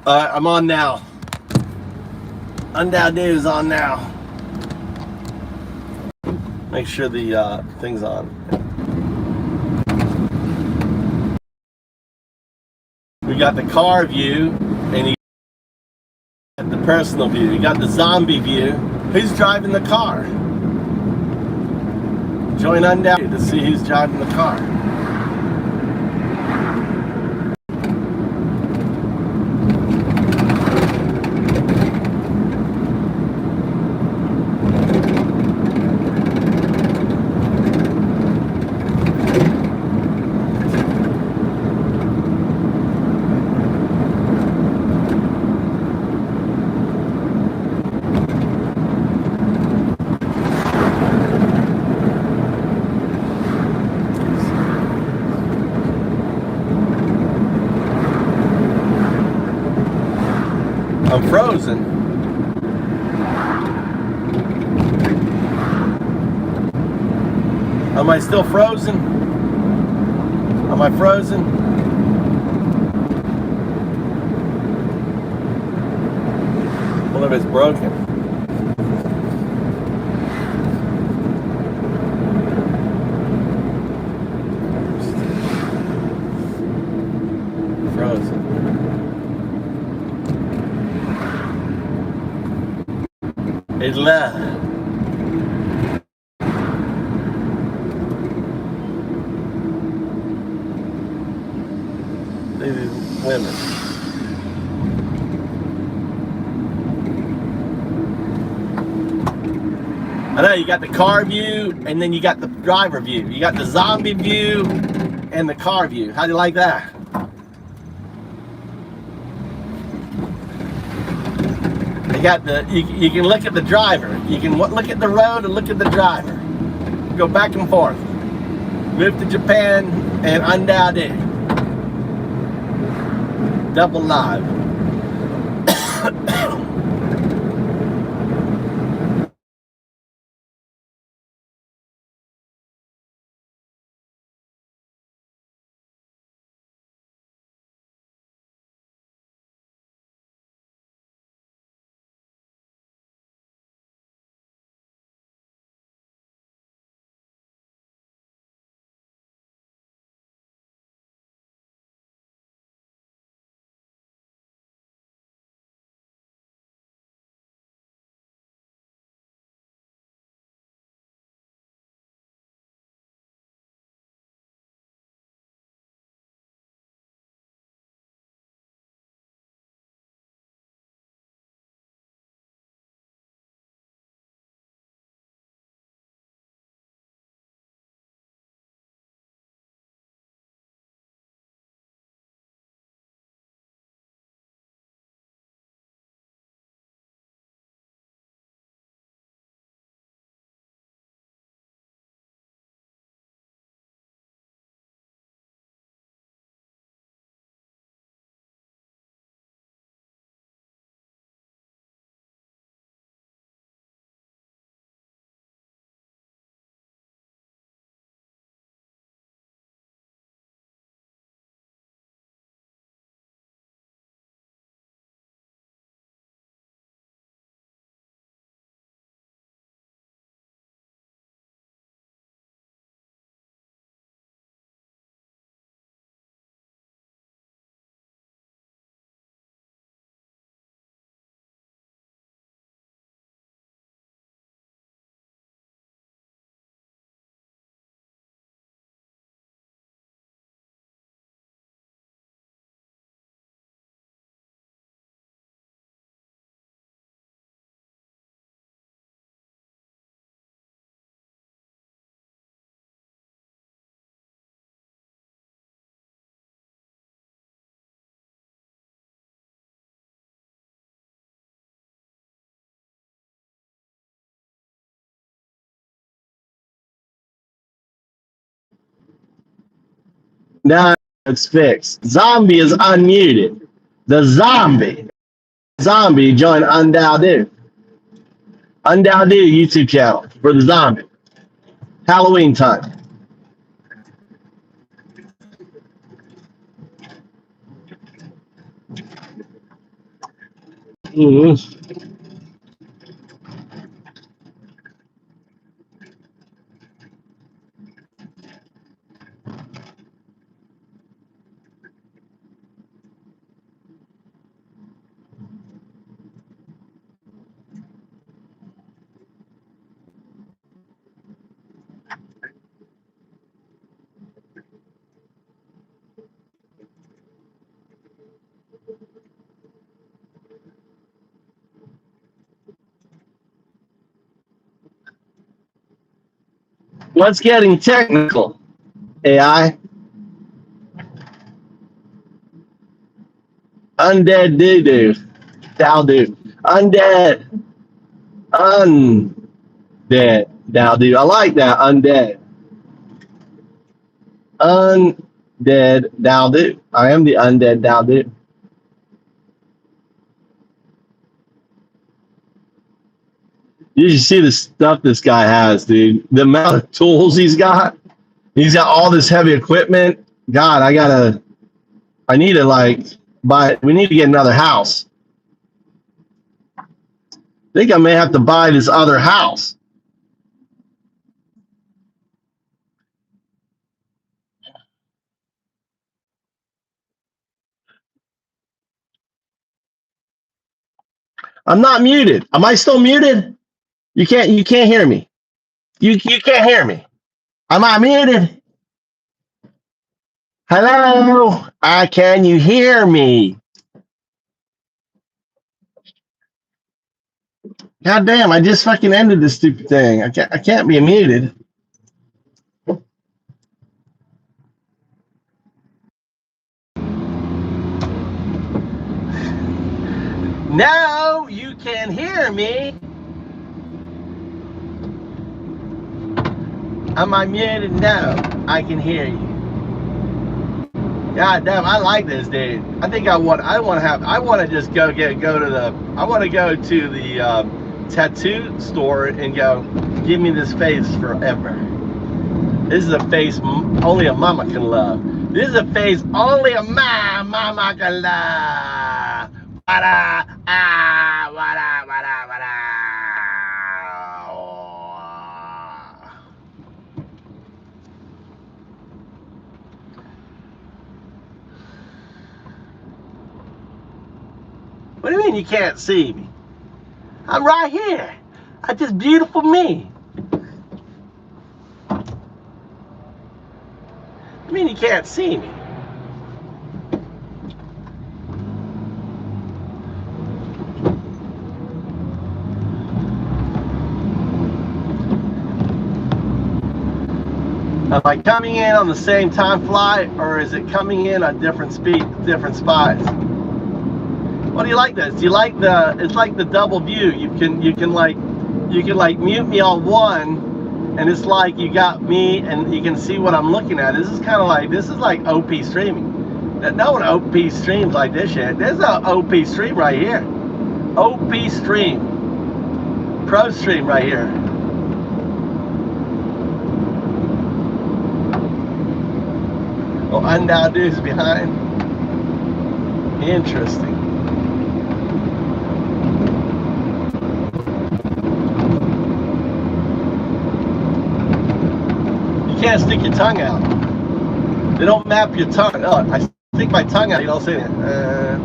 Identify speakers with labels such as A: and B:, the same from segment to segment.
A: I'm on now. UnDaoDu is on now. Make sure the thing's on. We got the car view, and you got the personal view. You got the zombie view. Who's driving the car? Join UnDaoDu to see who's driving the car. I'm frozen. Am I still frozen? Am I frozen? Well, if it's broken. Frozen. It's left. These women. I know you got the car view and then you got the driver view. You got the zombie view and the car view. How do you like that? You got the you can look at the driver. You can look at the road and look at the driver. Go back and forth. Move to Japan and UnDaoDu. Double live. Now it's fixed. Zombie is unmuted. The zombie joined UnDaoDu. UnDaoDu YouTube channel for the zombie. Halloween time. Mhm. What's getting technical? AI? Undead doo-doo. Dao-do. Undead. Undead. Dao-do. I like that. Undead. Undead Dao-do. I am the undead Dao-do. You should see the stuff this guy has, dude. The amount of tools he's got. He's got all this heavy equipment. God, I need to like buy, we need to get another house. I think I may have to buy this other house. I'm not muted. Am I still muted? You can't hear me. You can't hear me. Am I muted? Hello? Can you hear me? God damn, I just fucking ended this stupid thing. I can't be muted. Now you can hear me. Am I muted? No, I can hear you. God damn, I like this, dude. I think I want to just go to the, I want to go to the tattoo store and go, give me this face forever. This is a face only a mama can love. This is a face only a mama can love. Wada, ah, wada, wada, wada. What do you mean you can't see me? I'm right here. I just beautiful me. I mean you can't see me. Am I coming in on the same time flight, or is it coming in on different speed, different spots? What do you like this? Do you like the? It's like the double view. You can like mute me on one, and it's like you got me, and you can see what I'm looking at. This is kind of like, this is like OP streaming. No one OP streams like this shit. There's an OP stream right here. OP stream, pro stream right here. Oh, UnDaoDu is behind. Interesting. You can't stick your tongue out. They don't map your tongue. Oh, I stick my tongue out. You don't say that.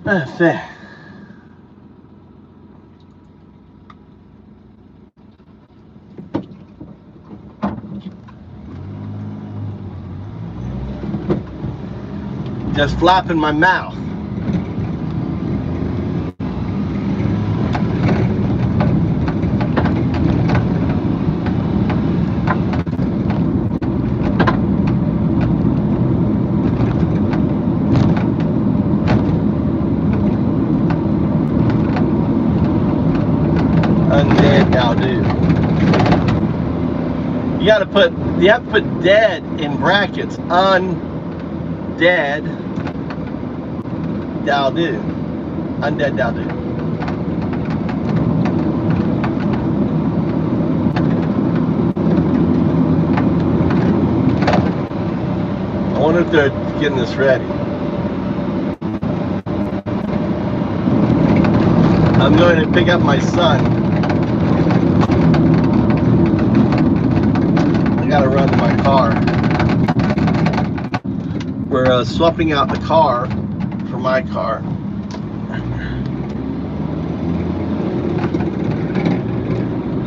A: Fair. Just flapping my mouth. UnDaoDu. You have to put dead in brackets. UnDaoDu. UnDaoDu. I wonder if they're getting this ready. I'm going to pick up my son. I gotta run to my car. We're swapping out the car for my car.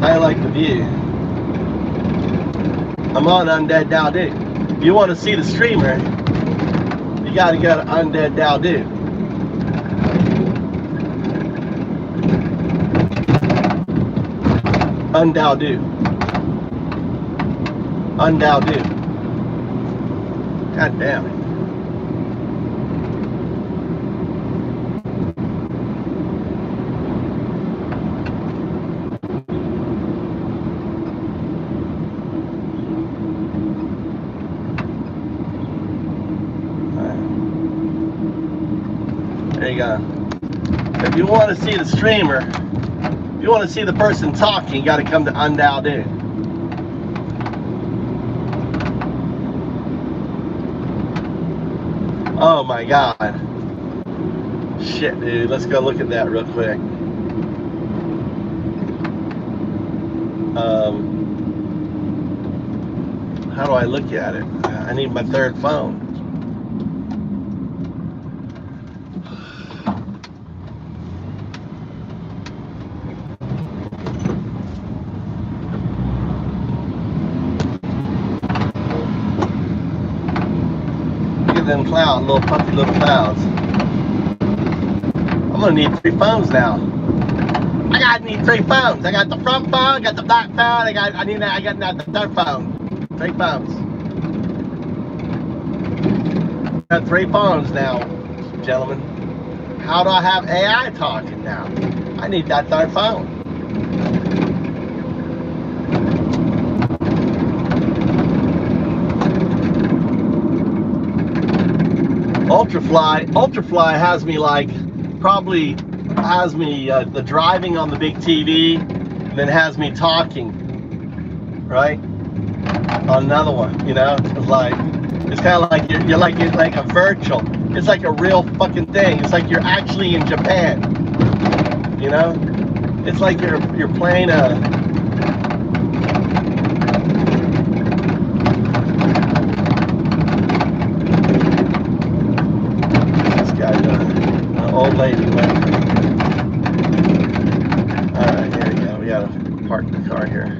A: I like the view. I'm on UnDaoDu. If you want to see the streamer, you gotta go to UnDaoDu. UnDaoDu. UnDaoDu. God damn it. There you go. If you want to see the streamer, if you want to see the person talking, you got to come to UnDaoDu. Oh my God. Shit, dude. Let's go look at that real quick. How do I look at it? I need my third phone. Them clouds, little puffy little clouds. I'm gonna need 3 phones now. I need 3 phones. I got the front phone, I got the back phone, I got now the third phone. 3 phones. I got 3 phones now, gentlemen. How do I have AI talking now? I need that third phone. Ultrafly has me like, probably has me the driving on the big TV, and then has me talking, right? On another one, you know, it's kind of like you're like a virtual. It's like a real fucking thing. It's like you're actually in Japan, you know. It's like you're playing a. Old lady went. Alright, here we go. We gotta park the car here.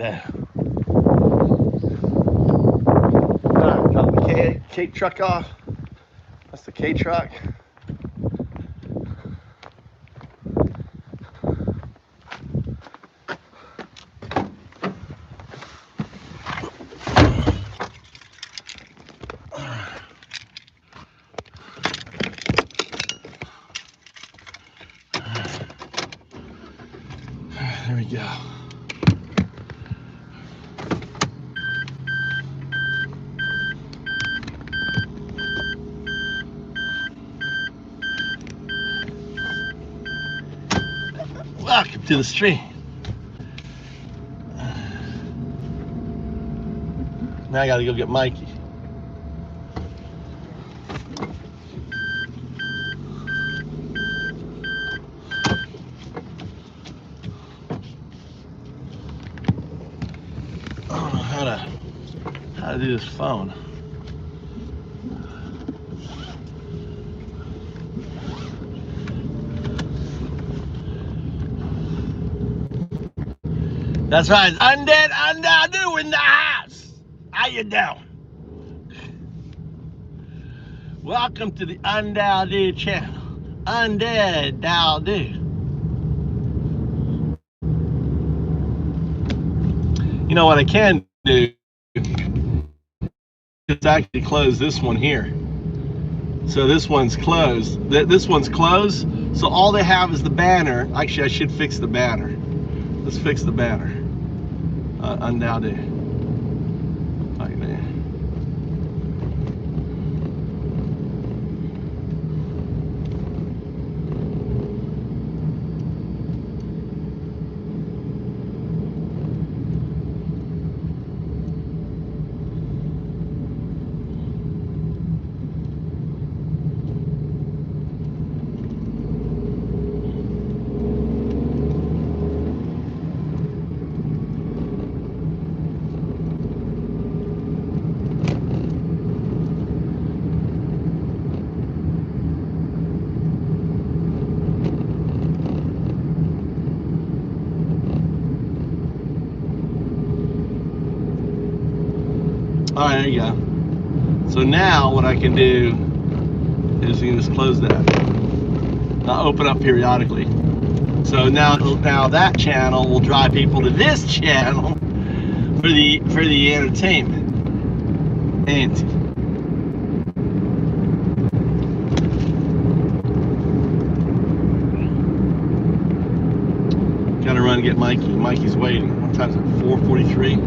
A: Alright, drop the K truck off. That's the K truck. There we go. Welcome to the stream. Now I gotta go get Mikey. I don't know how to do this phone. That's right, UnDaoDu in the house. How you doing? Welcome to the UnDaoDu channel. UnDaoDu. You know what I can do is actually close this one here. So this one's closed. This one's closed. So all they have is the banner. Actually, I should fix the banner. Let's fix the banner. UnDaoDu. Like that. All right, there you go. So now what I can do is you can just close that. I'll open up periodically. So now that channel will drive people to this channel for the entertainment. And gotta run and get Mikey. Mikey's waiting. What time is it? 4:43.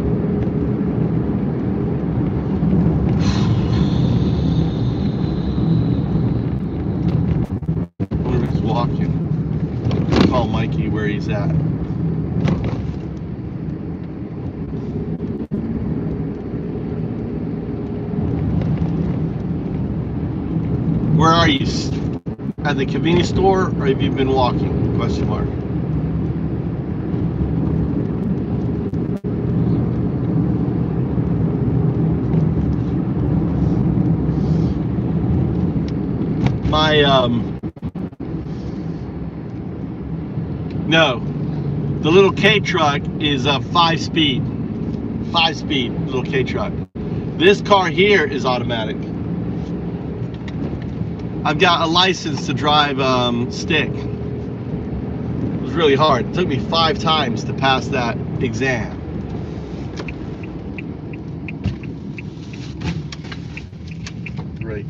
A: Walking. Call Mikey where he's at. Where are you? At the convenience store, or have you been walking? Question mark. No, the little K truck is a 5-speed little K truck. This car here is automatic. I've got a license to drive stick. It was really hard. It took me 5 times to pass that exam. Right.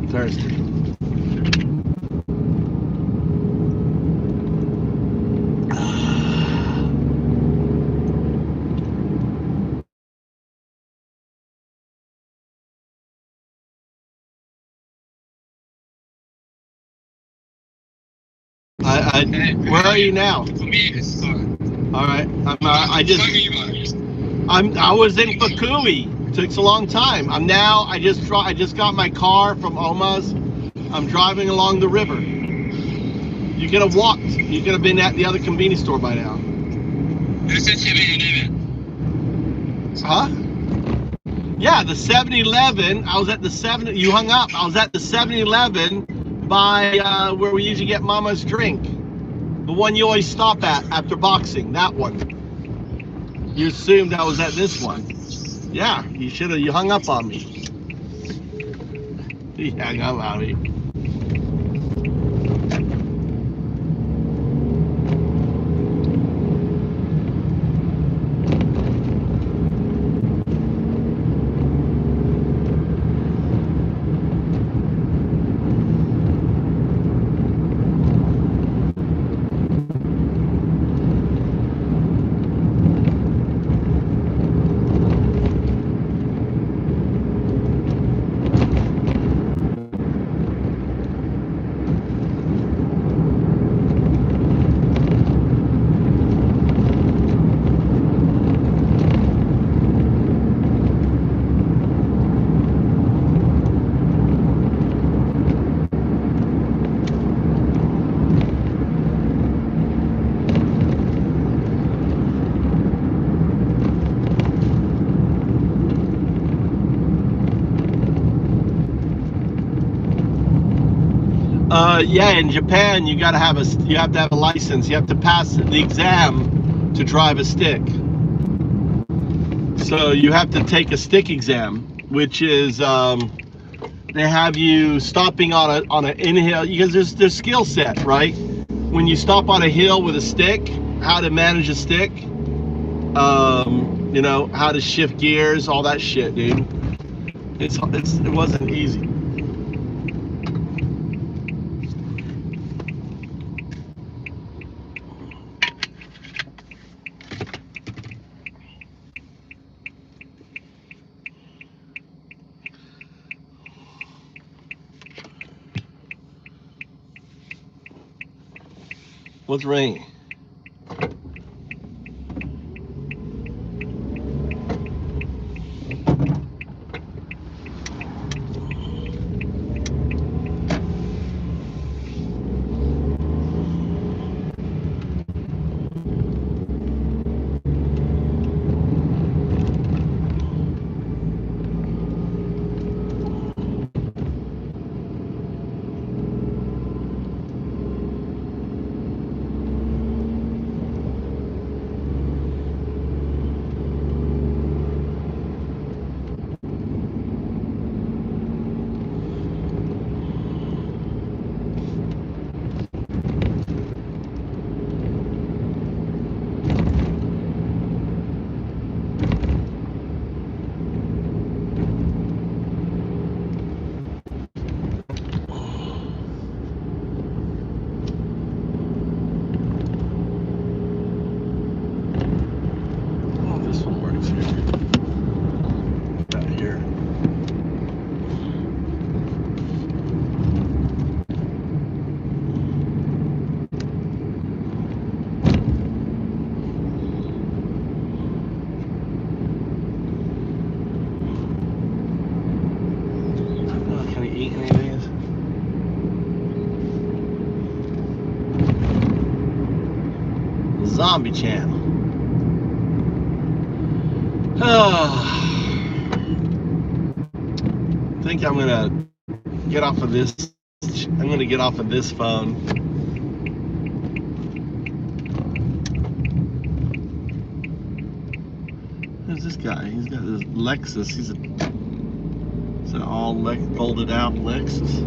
A: Thirsty. Where are you now? All right. I was in Fukui. Takes a long time. I just got my car from Oma's. I'm driving along the river. You could have walked. You could have been at the other convenience store by now. Huh? Yeah, the 7-Eleven. I was at the 7. You hung up. I was at the 7-Eleven by where we usually get Mama's drink. The one you always stop at after boxing. That one. You assumed I was at this one. Yeah, you should have. You hung up on me. You hung up on me. Yeah, in Japan, you have to have a license. You have to pass the exam to drive a stick. So you have to take a stick exam, which is they have you stopping on a inhale, because there's skill set, right? When you stop on a hill with a stick, how to manage a stick, you know, how to shift gears, all that shit, dude. It wasn't easy. What's raining? Zombie channel. I think I'm gonna get off of this. I'm gonna get off of this phone. Who's this guy? He's got this Lexus. It's an all folded out Lexus.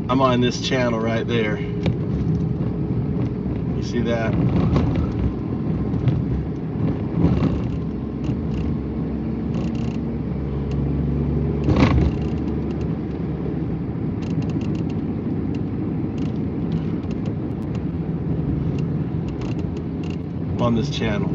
A: I'm on this channel right there. You see that? On this channel.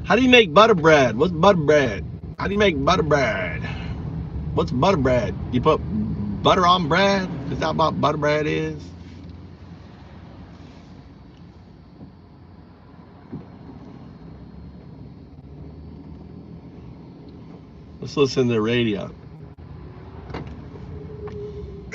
A: How do you make butter bread? What's butter bread? How do you make butter bread? What's butter bread? You put butter on bread? Is that what butter bread is? Let's listen to the radio.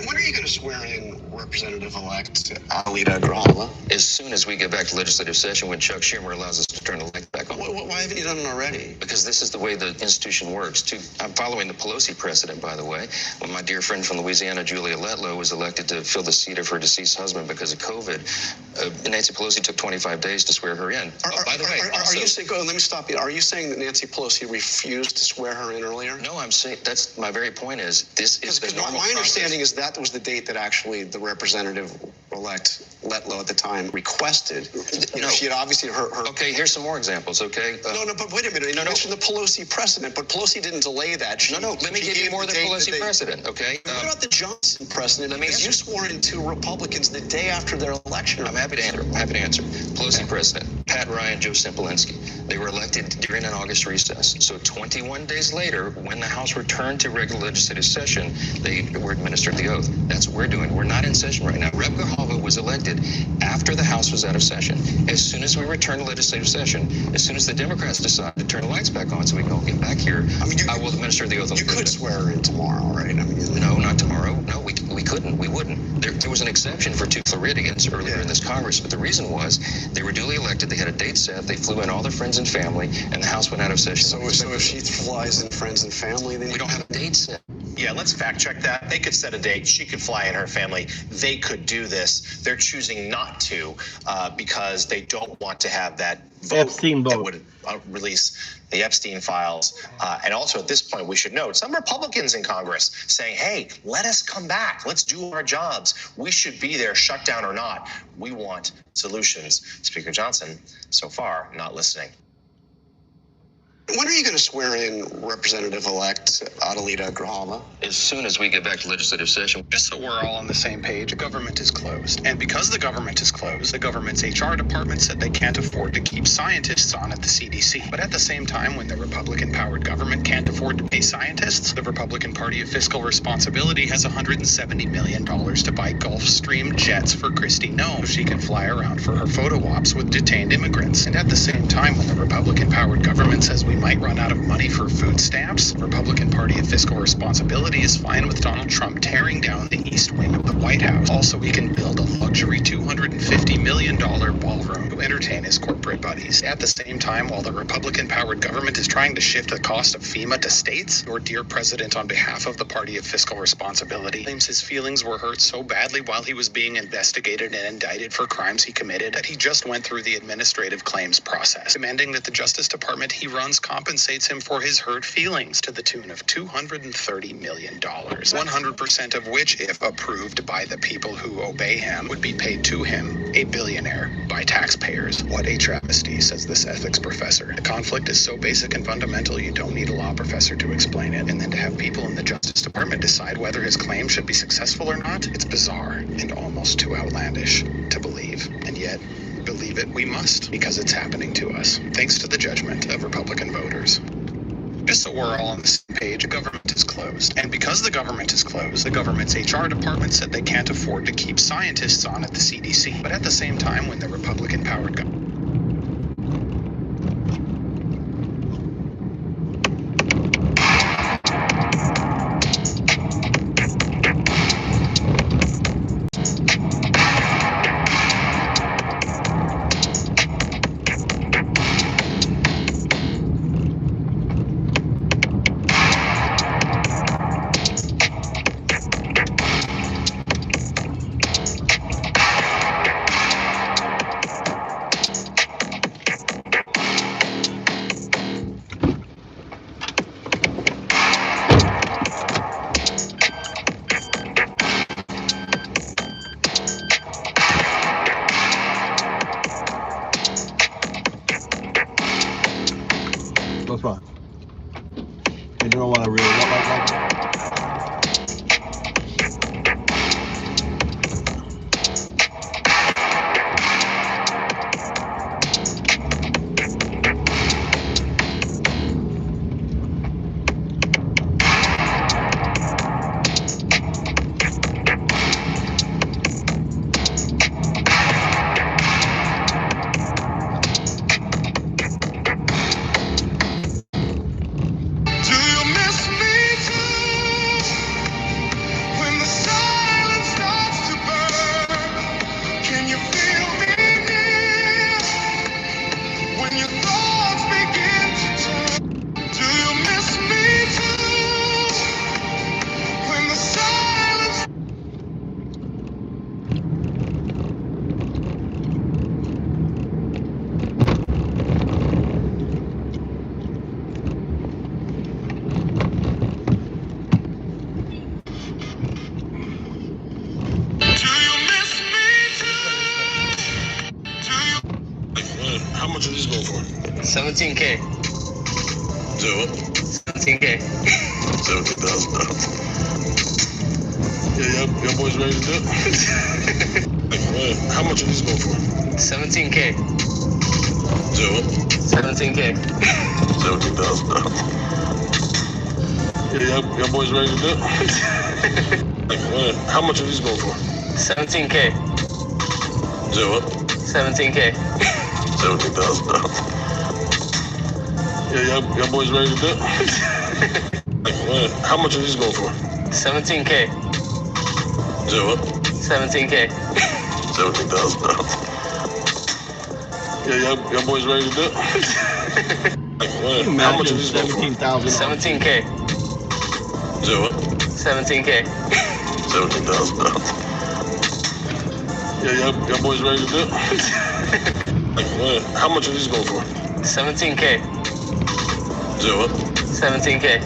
B: When are you going to swear in Representative-elect Alida Grajala?
C: As soon as we get back to legislative session, when Chuck Schumer allows us to turn the lights back on.
B: Why haven't you done it already?
C: Because this is the way the institution works. I'm following the Pelosi precedent, by the way, when my dear friend from Louisiana, Julia Letlow, was elected to fill the seat of her deceased husband because of COVID. Nancy Pelosi took 25 days to swear her in.
B: By the way, are you saying? Let me stop you. Are you saying that Nancy Pelosi refused to swear her in earlier?
C: No, I'm saying that's my very point. Is this is the normal
B: my understanding
C: process.
B: is that was the date that actually the Representative-elect Letlow at the time requested. She had obviously her.
C: Okay, here's some more examples. Okay.
B: No, but wait a minute. You mentioned the Pelosi precedent, but Pelosi didn't delay that.
C: Let me give you more than Pelosi precedent. Okay.
B: What about the Johnson precedent? Because you swore in 2 Republicans the day after their election.
C: I'm happy to answer. Pelosi precedent. Pat Ryan, Joe Simpolinski. They were elected during an August recess. So 21 days later, when the House returned to regular legislative session, they were administered the oath. That's what we're doing. We're not in session right now. Rep. Grajala was elected after the House was out of session. As soon as we return to legislative session, as soon as the Democrats decide to turn the lights back on so we can all get back here, I will administer the oath.
B: You could swear in tomorrow, right?
C: No, not tomorrow. No, we couldn't. We wouldn't. There was an exception for 2 Floridians earlier in this Congress, but the reason was they were duly elected. They had a date set. They flew in all their friends and family, and the House went out of session.
B: So if she flies in friends and family, then
C: we don't have a date set.
D: Yeah, let's fact check that. They could set a date. She could fly in her family. They could do this. They're choosing not to because they don't want to have that vote
A: Epstein vote
D: that would release the Epstein files. And also at this point, we should note some Republicans in Congress saying, hey, let us come back. Let's do our jobs. We should be there, shut down or not. We want solutions. Speaker Johnson, so far, not listening.
B: When are you going to swear in Representative-elect Alida Grajala?
C: As soon as we get back to legislative session.
E: Just so we're all on the same page, the government is closed. And because the government is closed, the government's HR department said they can't afford to keep scientists on at the CDC. But at the same time, when the Republican-powered government can't afford to pay scientists, the Republican Party of Fiscal Responsibility has $170 million to buy Gulfstream jets for Kristi Noem so she can fly around for her photo ops with detained immigrants. And at the same time, when the Republican-powered government says we might run out of money for food stamps, Republican Party of Fiscal Responsibility is fine with Donald Trump tearing down the east wing of the White House. Also, we can build a luxury $250 million ballroom to entertain his corporate buddies. At the same time, while the Republican-powered government is trying to shift the cost of FEMA to states, your dear president, on behalf of the Party of Fiscal Responsibility, claims his feelings were hurt so badly while he was being investigated and indicted for crimes he committed that he just went through the administrative claims process, demanding that the Justice Department he runs compensates him for his hurt feelings to the tune of $230 million, 100% of which, if approved by the people who obey him, would be paid to him, a billionaire, by taxpayers. What a travesty, says this ethics professor. The conflict is so basic and fundamental you don't need a law professor to explain it. And then to have people in the Justice Department decide whether his claim should be successful or not, it's bizarre and almost too outlandish to believe. And yet, believe it we must, because it's happening to us, thanks to the judgment of Republican voters. Just so we're all on the same page, the government is closed. And because the government is closed, the government's HR department said they can't afford to keep scientists on at the CDC. But at the same time, when the Republican-powered government
F: How much are these going for?
C: 17K.
F: Do it.
C: 17K.
F: $17,000. Yeah, y'all boys ready to do it? How much are these going for?
C: 17K.
F: Do it.
C: 17K.
F: $17,000. Yeah, y'all boys ready to do it? How much are these going for?
C: 17K.
F: Do it.
C: 17K.
F: $17,000. Yeah, y'all boys ready to do it? How much are these going for?
C: 17K.
F: Do it.
C: 17K.
F: $17,000. Yeah, y'all boys ready to do it? How much are these going for?
C: 17K.
F: Do it.
C: 17K.
F: $17,000. Yeah, y'all boys ready to do it? How much are these going for?
C: 17K.
F: Do it.
C: 17K.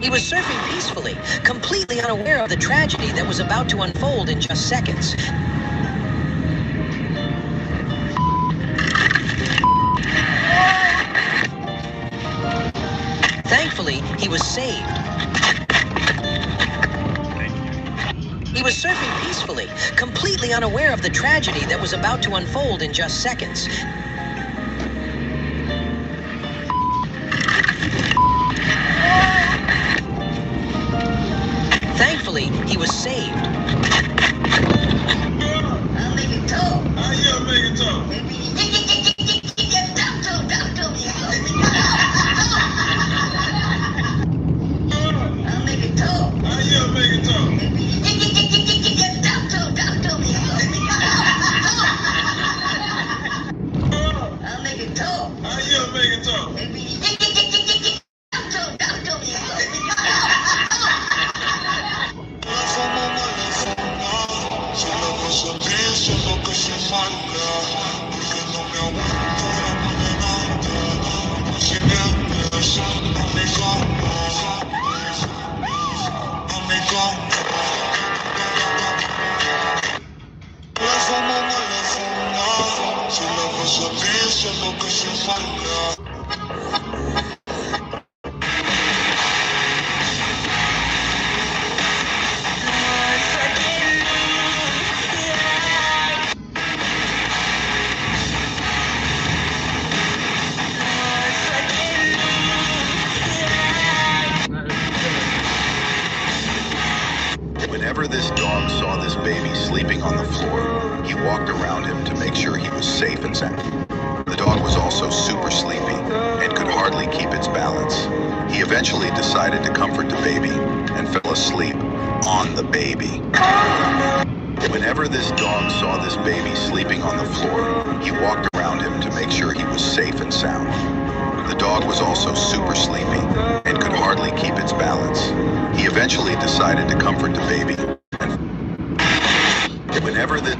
G: He was surfing peacefully, completely unaware of the tragedy that was about to unfold in just seconds. Thankfully, he was saved. He was surfing peacefully, completely unaware of the tragedy that was about to unfold in just seconds. Thankfully, he was saved.
F: I'll make it talk. How you gonna make it talk? I'll make it talk. How you gonna make it talk? I'll make it talk. How you gonna make it talk?
H: Whenever this dog saw this baby sleeping on the floor, he walked around him to make sure he was safe and sound. The dog was also super sleepy and could hardly keep its balance. He eventually decided to comfort the baby and fell asleep on the baby. Whenever this dog saw this baby sleeping on the floor, he walked around him to make sure he was safe and sound. The dog was also super sleepy and could hardly keep its balance. He eventually decided to comfort the baby. And whenever the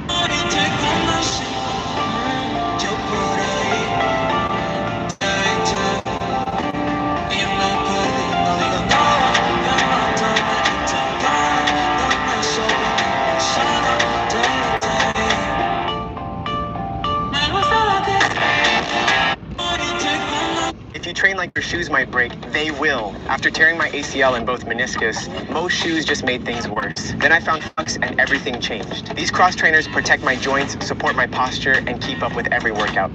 I: If you train like your shoes might break, they will. After tearing my ACL in both meniscus, most shoes just made things worse. Then I found Flux and everything changed. These cross trainers protect my joints, support my posture, and keep up with every workout.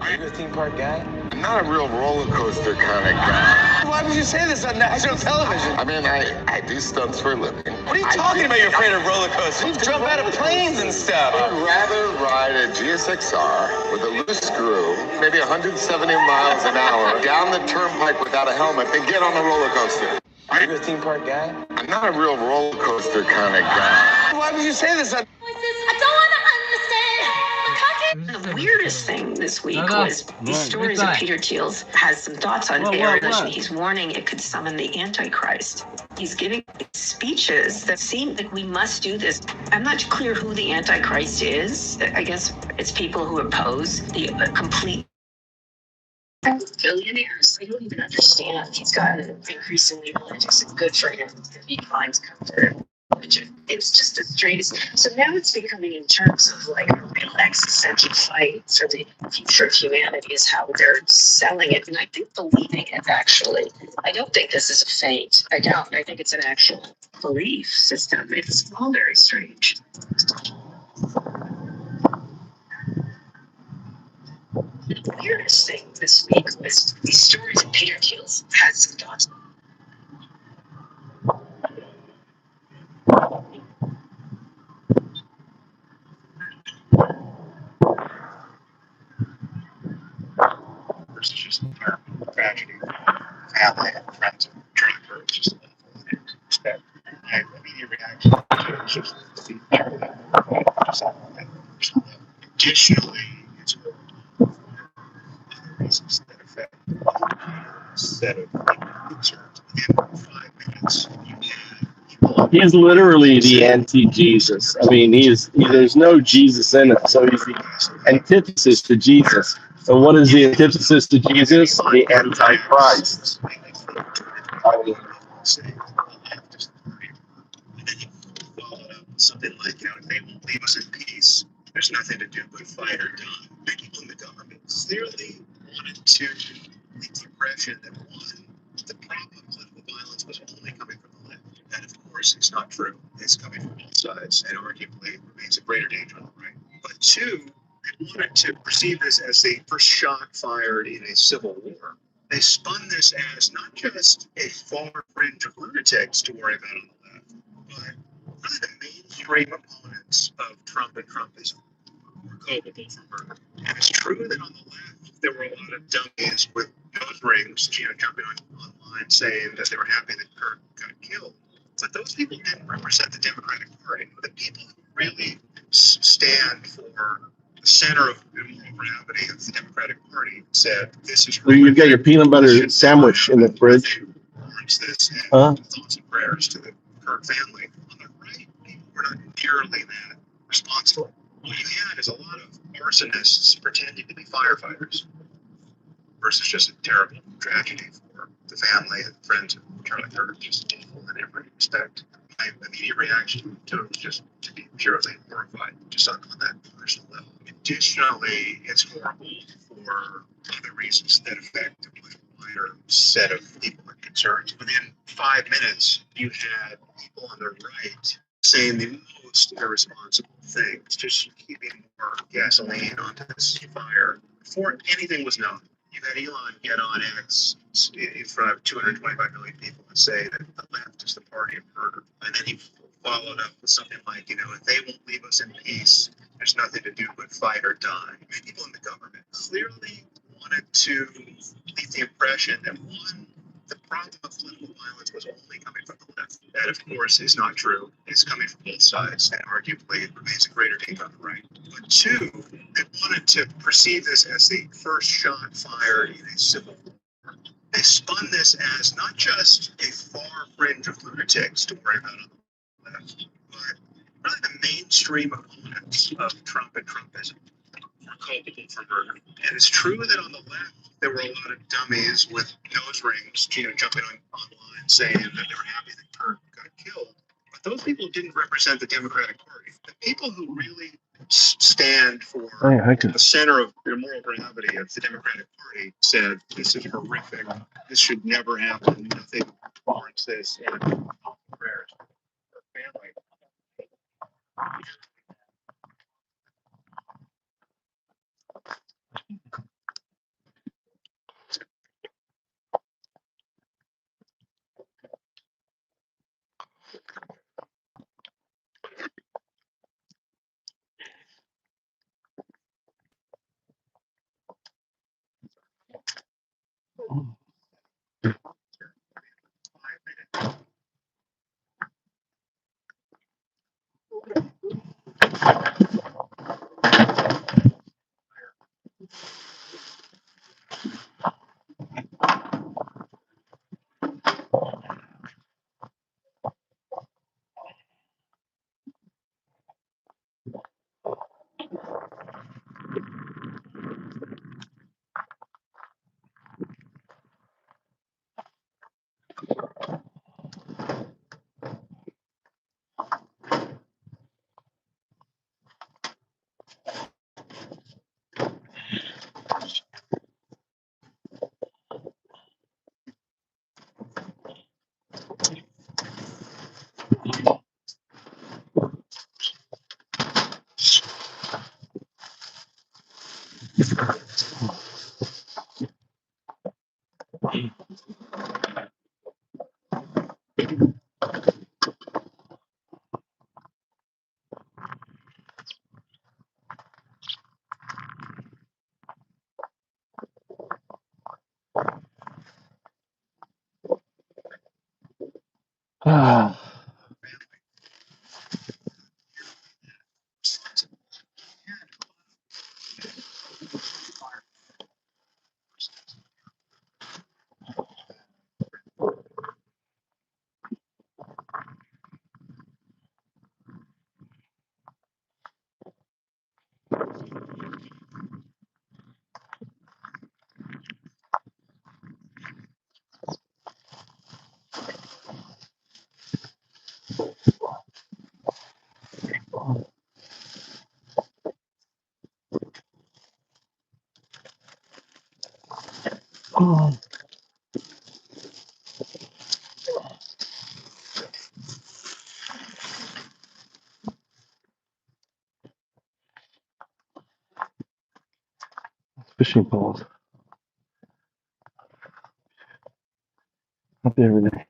J: Are you a theme park guy? I'm not a real roller coaster kind of guy.
I: Why would you say this on national television?
J: I mean, I do stunts for a living.
I: What are you talking about? You're afraid of roller coasters? You jump out of planes and stuff.
J: I'd rather ride a GSXR with a loose screw, maybe 170 miles an hour, down the turnpike without a helmet than get on a roller coaster.
I: Are you a theme park guy?
J: I'm not a real roller coaster kind of guy.
I: Why would you say this on...
K: I don't want to understand. The weirdest thing this week was these stories of Peter Thiel's has some thoughts on air. He's warning it could summon the Antichrist. He's giving speeches that seem like we must do this. I'm not clear who the Antichrist is. I guess it's people who oppose the complete billionaires. I don't even understand. He's gotten increasingly religious. It's good for him if he finds comfort. It's just the strangest. So now it's becoming, in terms of like a real existential fight for the future of humanity, is how they're selling it. And I think believing it, actually. I don't think this is a feint. I don't. I think it's an actual belief system. It's all very strange. The weirdest thing this week was these stories that Peter Thiel's had some thoughts.
E: It's just a terrible tragedy. Family and friends of Charlie Kirk, it's just awful. And respect. My immediate reaction to it is just to be terrible. Additionally, it's for other reasons that affect a set of concerns. Within 5 minutes, you had
A: He's literally the anti-Jesus. I mean, there's no Jesus in it, so he's the antithesis to Jesus. And what is the antithesis to Jesus? The Antichrist. I mean,
E: something like, they won't leave us in peace. There's nothing to do but fight or die. Many people in the government clearly wanted to leave the impression that one, the problem of political violence was only coming from the left. And of course, it's not true. It's coming from both sides, and arguably remains a greater danger on the right. But two, they wanted to perceive this as the first shot fired in a civil war. They spun this as not just a far fringe of lunatics to worry about on the left, but really the mainstream opponents of Trump and Trumpism were culpable for murder. And it's true that on the left, there were a lot of dummies with nose rings, jumping online saying that they were happy that Kirk got killed. But those people didn't represent the Democratic Party. The people who really stand for the center of moral gravity of the Democratic Party said, "This is."
A: Well, you've got your peanut butter sandwich in the fridge.
E: This and
A: Huh?
E: thoughts and prayers to the Kirk family. On the right, people were not nearly that responsible. What you had is a lot of arsonists pretending to be firefighters versus just a terrible tragedy for the family and friends of Charlie Kirk, just awful in every respect. My immediate reaction to it was just to be purely horrified, just on that personal level. Additionally, it's horrible for other reasons that affect a much wider set of people and concerns. Within 5 minutes, you had people on the right saying the most irresponsible things, just keeping more gasoline onto this fire before anything was known. You had Elon get on X in front of 225 million people and say that the left is the party of murder. And then he followed up with something like, if they won't leave us in peace, there's nothing to do but fight or die. Many people in the government clearly wanted to leave the impression that one, the problem of political violence was only coming from the left. That, of course, is not true. It's coming from both sides, and arguably it remains a greater danger on the right. But two, they wanted to perceive this as the first shot fired in a civil war. They spun this as not just a far fringe of lunatics to worry about on the left, but really the mainstream opponents of Trump and Trumpism were culpable for murder. And it's true that on the left, there were a lot of dummies with nose rings, jumping online saying that they were happy that Kirk got killed. But those people didn't represent the Democratic Party. The people who really stand for the center of the moral gravity of the Democratic Party said, this is horrific. This should never happen. Nothing warrants this. And prayers for family.
A: Fishing poles. Happy every day.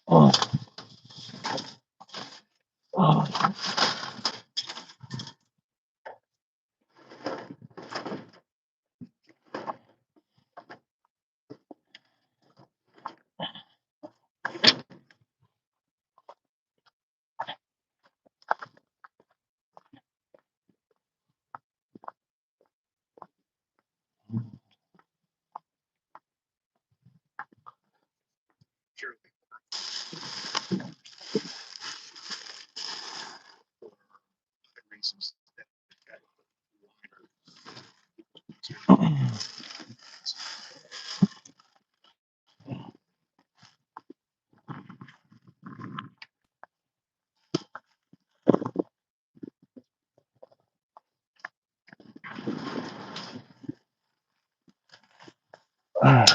A: Oh. Oh. Oh.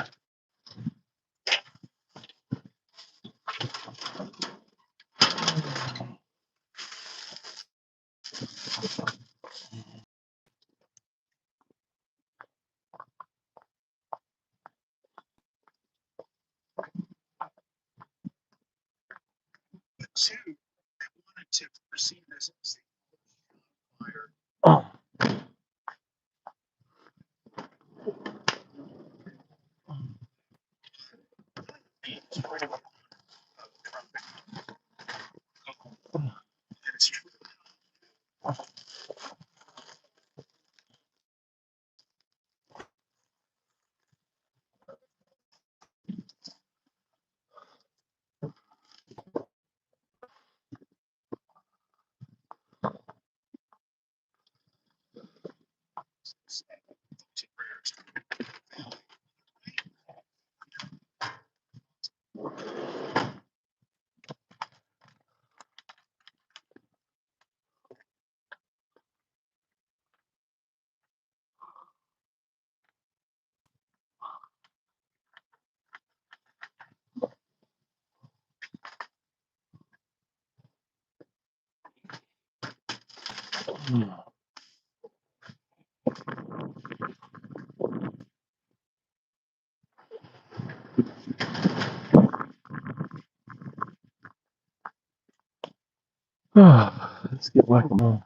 A: Let's get whack-a-mole.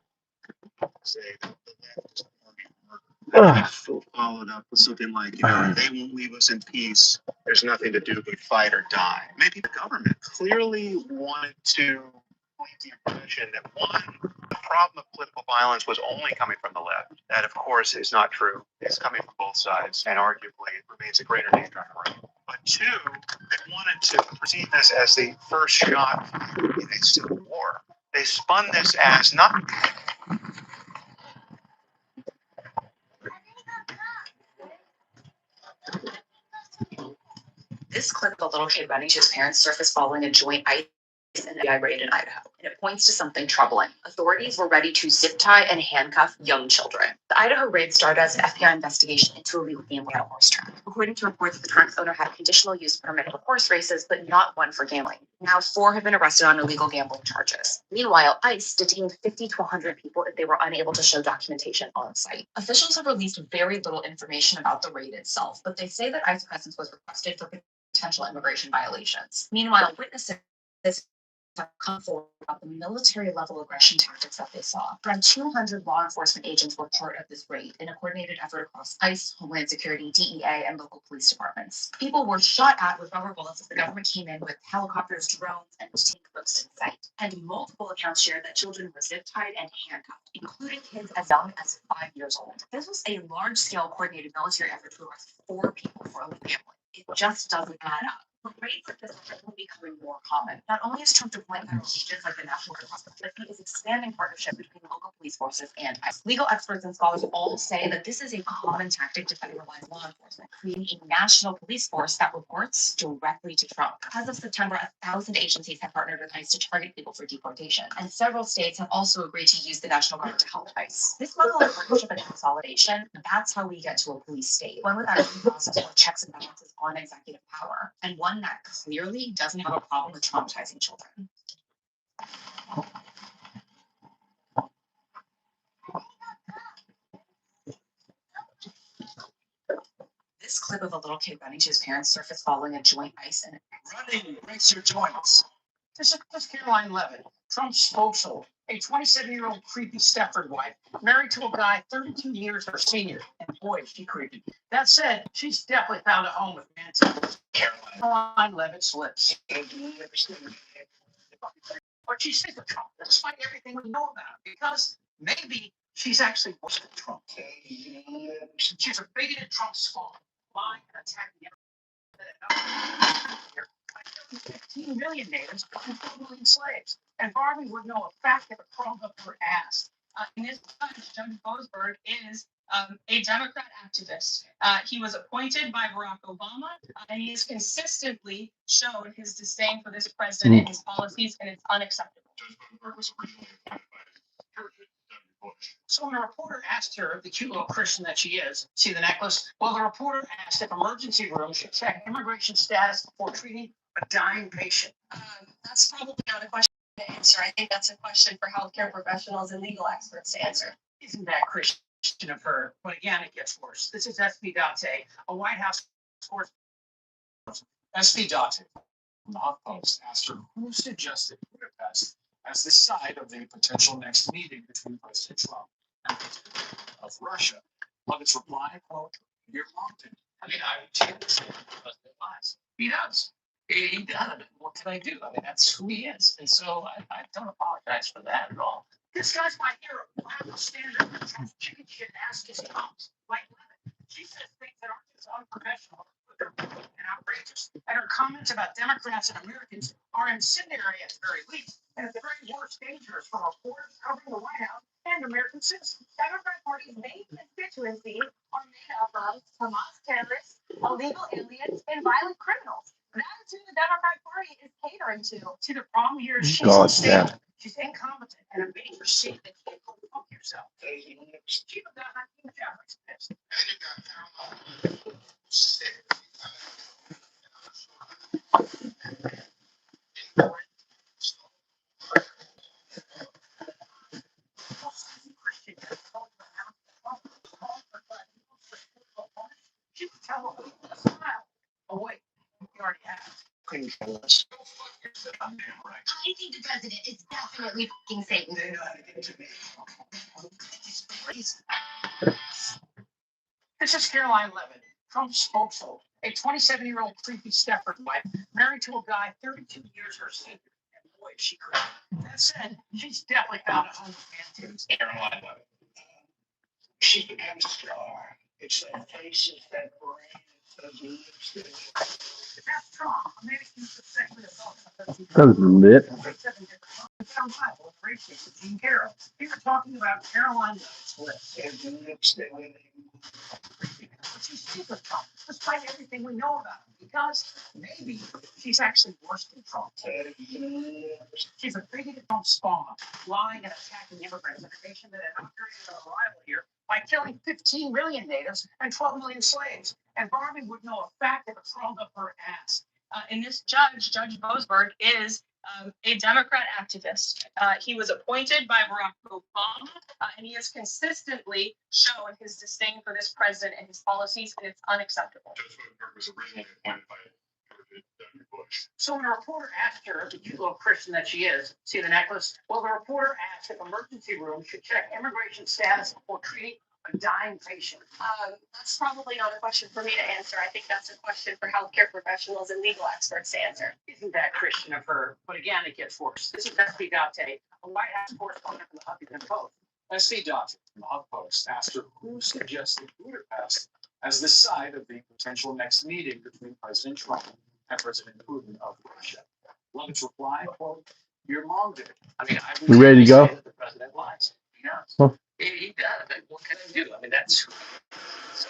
D: Followed up with something like, they won't leave us in peace. There's nothing to do but fight or die. Maybe the government clearly wanted to leave the impression that one, the problem of political violence was only coming from the left. That, of course, is not true. It's coming from both sides, and arguably it remains a greater danger on the right. But two, they wanted to perceive this as the first shot in a civil war. They spun this as not.
L: This clip of a little kid running to his parents' surface following a joint ice and FBI raid in Idaho, and it points to something troubling. Authorities were ready to zip tie and handcuff young children. The The Idaho raid started as an FBI investigation into illegal gambling at a horse track. According to reports, the track's owner had a conditional use permit for horse races, but not one for gambling. Now 4 have been arrested on illegal gambling charges. Meanwhile, ICE detained 50 to 100 people if they were unable to show documentation on site. Officials have released very little information about the raid itself, but they say that ICE presence was requested for potential immigration violations. Meanwhile, witnesses have come forward about the military level aggression tactics that they saw. Around 200 law enforcement agents were part of this raid in a coordinated effort across ICE, Homeland Security, DEA, and local police departments. People were shot at with rubber bullets as the government came in with helicopters, drones, and tank boats in sight. And multiple accounts shared that children were zip-tied and handcuffed, including kids as young as 5 years old. This was a large-scale coordinated military effort to arrest 4 people for illegal gambling. It just doesn't add up. But raids like this are becoming more common. Not only is Trump deploying federal agents like the National Guard, but he is expanding partnership between local police forces and ICE. Legal experts and scholars all say that this is a common tactic to federalize law enforcement, creating a national police force that reports directly to Trump. As of September, 1,000 agencies have partnered with ICE to target people for deportation, and several states have also agreed to use the National Guard to help ICE. This level of partnership and consolidation, that's how we get to a police state, one without a process or checks and balances on executive power, and one that clearly doesn't have a problem with traumatizing children. This clip of a little kid running to his parents surfaced following a joint ICE and
M: running breaks your joints. This is Caroline Levitt, Trump's spokeswoman, a 27-year-old creepy Stepford wife, married to a guy 32 years her senior, and boy, is she creepy. That said, she's definitely found a home with Manson. Caroline Levitt's lips. But she's sick of Trump, despite everything we know about him, because maybe she's actually worse than Trump. She's a bigoted Trump spawn, lying and attacking everyone. 15 million natives and 4 million slaves. And Barbie would know a fact that would crawl up her ass. In this judge Boasberg is a Democrat activist. He was appointed by Barack Obama, and he has consistently shown his disdain for this president and his policies, and it's unacceptable. So when a reporter asked her, the cute little Christian that she is, see the necklace? Well, the reporter asked if emergency rooms should check immigration status before treating a dying patient.
L: That's probably not a question to answer. I think that's a question for healthcare professionals and legal experts to answer.
M: Isn't that Christian of her? But again, it gets worse. This is SP Date, a White House source. SP Date, the HuffPost, asked her who suggested Budapest as the site of the potential next meeting between President Trump and President of Russia. On its reply, quote, "You're locked in." I mean, I would take this President lies. He does. He does. What can I do? I mean, that's who he is. And so I don't apologize for that at all. This guy's my hero. I understand that Trump's chicken shit ass his comes. Like Levitt. She says things that aren't just unprofessional, but they're brutal and outrageous. And her comments about Democrats and Americans are incendiary at the very least, and at the very worst, dangerous for reporters covering the White House and American citizens.
K: Democrat Party's main constituency are made up of Hamas terrorists, illegal aliens, and violent criminals. That is who the Democrat Party is catering to.
M: See, the problem here is she's unstable. She's incompetent and a major seat that can't go fuck yourself. She would not have to job like this. She would tell her to smile. Oh, wait, you already have. Couldn't tell us.
K: I think the president is definitely fucking Satan.
M: This is Caroline Levitt, Trump's spokeswoman, a 27-year-old creepy Stepford wife, married to a guy 32 years her senior. And boy, is she creepy. That said, she's definitely found a home with Manson. Caroline Levitt. She became a star. It's that face, it's that brain, it's those lips. That's Trump. Americans are sexually assaulted.
A: That was lit.
M: Gene Carroll. You're talking about Caroline Levitt's lips. But she's super Trump, despite everything we know about him, because maybe she's actually worse than Trump. She's a bigoted Trump spawn, lying and attacking immigrants in a nation that inaugurated our arrival here by killing 15 million natives and 12 million slaves. And Barbie would know a fact that crawled up her ass.
N: And this Judge Boasberg, is a Democrat activist. He was appointed by Barack Obama, and he has consistently shown his disdain for this president and his policies, and it's unacceptable.
M: Judge Boasberg was originally appointed by Dr. Bush. So when a reporter asked her, the cute little Christian that she is, see the necklace? Well, the reporter asked if emergency rooms should check immigration status before treating a dying patient.
N: That's probably not a question for me to answer. I think that's a question for healthcare professionals and legal experts to answer.
M: Isn't that Christian of her? But again, it gets worse. This is S.P. Date, a White House correspondent from the Huffington Post. S.P. Date from the HuffPost asked her who suggested Budapest as the site of the potential next meeting between President Trump and President Putin of Russia. Levitt's reply, quote, your mom did. I mean, I
A: You ready to go?
M: The president lies. He does.
A: Huh.
M: He does. And what can I do? I mean, that's. So,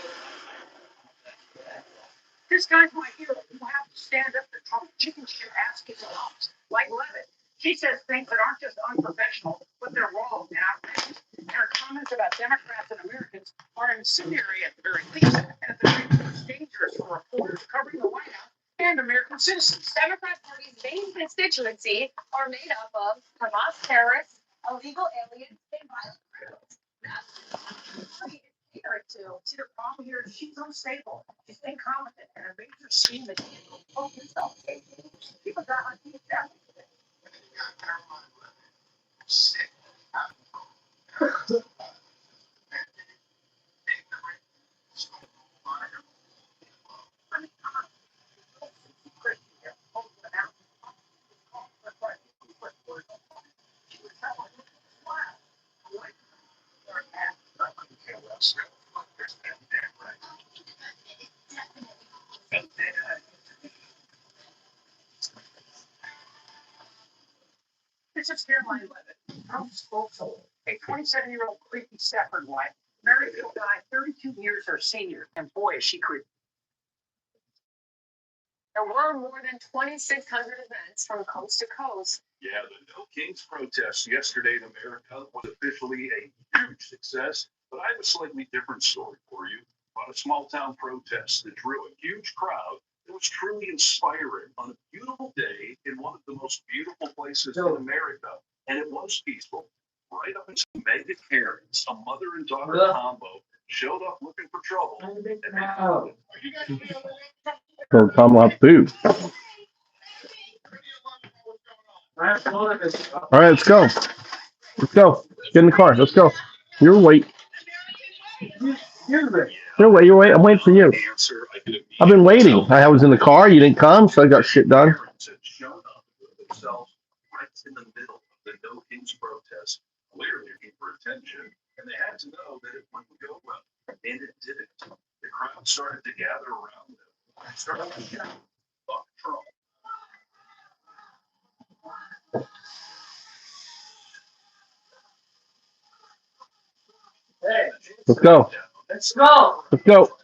M: this guy's my hero. You have to stand up to Trump chicken shit ass kicking off like Levitt. She says things that aren't just unprofessional, but they're wrong and outrageous. And her comments about Democrats and Americans are incendiary at the very least, and at the very least dangerous for reporters covering the White House and American citizens.
N: Democrat Party's main constituency are made up of Hamas terrorists, illegal aliens, and violent criminals. That's what the party is catering to.
M: See, the problem here is she's unstable. She's incompetent, and a major scheme that she can focus herself. People got on these steps. Sick. This is Caroline Levitt, Trump's spokeswoman, a 27-year-old creepy Stafford wife, married to a guy 32 years her senior, and boy, is she creepy.
N: There were more than 2,600 events from coast to coast.
O: Yeah, the No Kings protest yesterday in America was officially a huge success, but I have a slightly different story for you about a small town protest that drew a huge crowd. It was truly inspiring on a beautiful day in one of the most beautiful places in America, and it was peaceful. Right up until Mega Karens, a mother and daughter combo, showed up looking for trouble, and they found it.
A: So Tom will have food. All right, let's go. Let's go. Get in the car. Let's go. You're wait. You're wait. You're wait. I'm waiting for you. I've been waiting. I was in the car. You didn't come, so I got shit done.
O: Had shown up themselves right in the middle of the No Kings protest, clearly looking for attention, and they had to know that it wouldn't go well, and it didn't. The crowd started to gather around them. They started to shout, "Fuck Trump."
A: Let's go.
O: Let's go.
A: Let's go.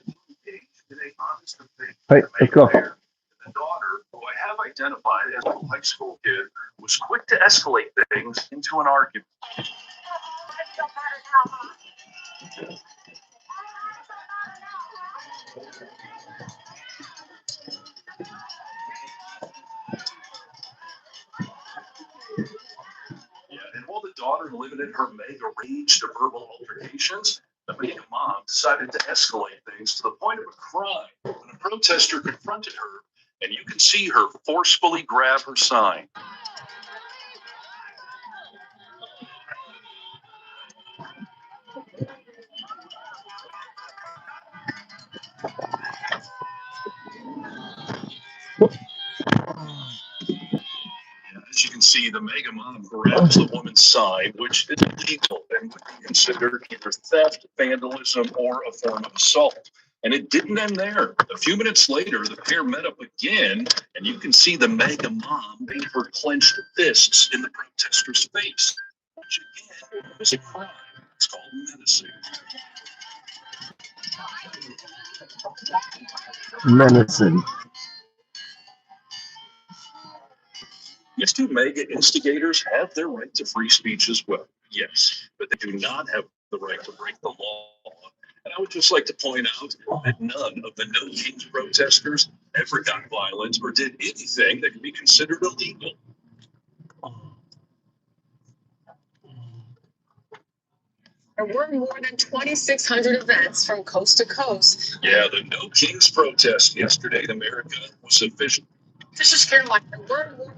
A: Hey, let's go.
O: The daughter, who I have identified as a high school kid, was quick to escalate things into an argument. And while the daughter limited her mega rage to verbal altercations, the mega mom decided to escalate things to the point of a crime when a protester confronted her, and you can see her forcefully grab her sign. As you can see, the mega mom grabs the woman's sign, which is illegal and would be considered either theft, vandalism, or a form of assault. And it didn't end there. A few minutes later, the pair met up again, and you can see the mega mom made her clenched fists in the protester's face, which again is a crime. It's called menacing.
A: Menacing.
O: Yes, do mega instigators have their right to free speech as well? Yes, but they do not have the right to break the law And I would just like to point out that none of the No Kings protesters ever got violent or did anything that could be considered illegal.
P: There were more than 2,600 events from coast to coast.
O: Yeah, the No Kings protest yesterday in America was official.
P: This is Carolina. There were more.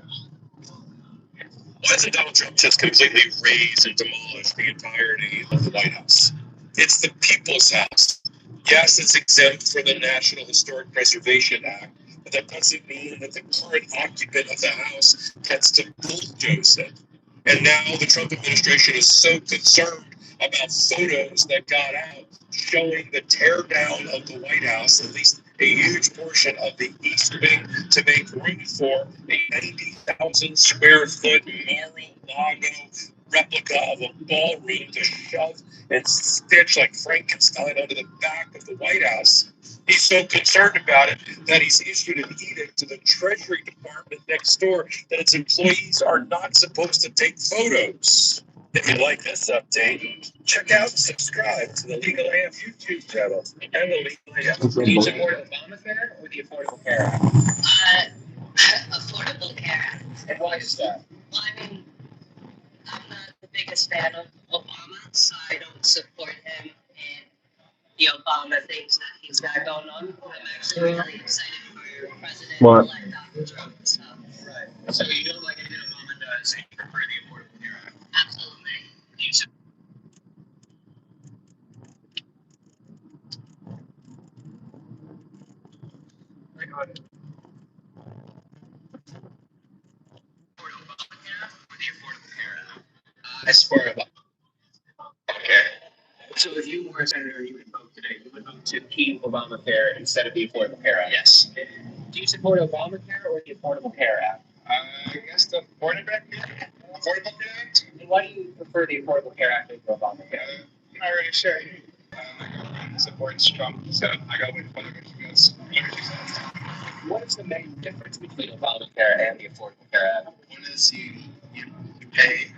O: Why doesn't Donald Trump just completely raze and demolish the entirety of the White House? It's the people's house. Yes, it's exempt from the National Historic Preservation Act, but that doesn't mean that the current occupant of the house gets to bulldoze it. And now the Trump administration is so concerned about photos that got out showing the tear down of the White House, at least a huge portion of the East Wing, to make room for a 90,000 square foot Mar-a-Lago replica of a ballroom to shove and stitch like Frankenstein onto the back of the White House. He's so concerned about it that he's issued an edict to the Treasury Department next door that its employees are not supposed to take photos. If you like this update, check out and subscribe to the Legal AF YouTube channel and the Legal AF.
Q: Do you support Obamacare or the Affordable Care Act?
R: Affordable Care Act.
Q: And why is that?
R: Well, I mean, I'm not the biggest fan of Obama, so I don't support him in the Obama things that he's got going on. I'm actually really excited for President-elect Donald Trump. So.
Q: Right. So you don't like anything Obama does, and you prefer the Affordable Care Act?
R: Absolutely.
Q: Do you support I support Obama. Okay. So if you were a senator, you would vote today. You would vote to keep Obamacare instead of the Affordable Care Act.
D: Yes.
Q: Do you support Obamacare or the Affordable Care Act?
D: I guess the Affordable Care Act.
Q: And why do you prefer the Affordable Care Act over Obamacare?
D: I'm not really sure. My girlfriend supports Trump, so I go with whatever she goes.
Q: What is the main difference between Obamacare and the Affordable Care Act?
D: One is you pay,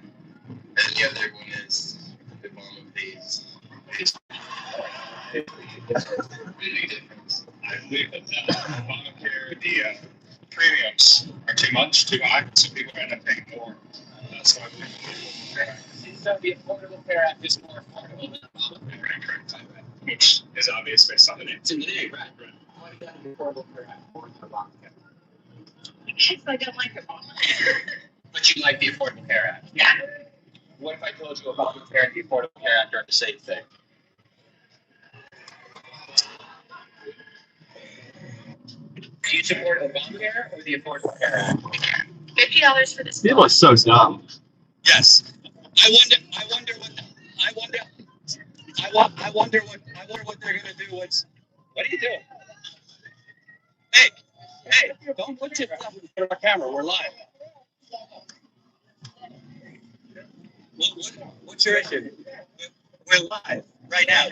D: and the other one is the Obama pays. Really different. I believe that Obamacare, the premiums are too much, too high, so people end up paying more. That's why
Q: So the Affordable Care Act is more affordable than Obamacare,
D: which is obvious based on the name.
Q: It's in the name, right? Why do you like the Affordable Care Act more than Obamacare?
R: Because I don't like Obamacare.
Q: But you like the Affordable Care Act?
R: Yeah.
Q: What if I told you Obamacare and the Affordable Care Act are the same thing? Do you support Obamacare or the Affordable Care Act?
R: $50 for this.
A: People are so dumb.
D: Yes. I wonder what they're gonna do. What are you doing? Hey, don't put your stuff in front of our camera. We're live. What's your issue? We're live right now.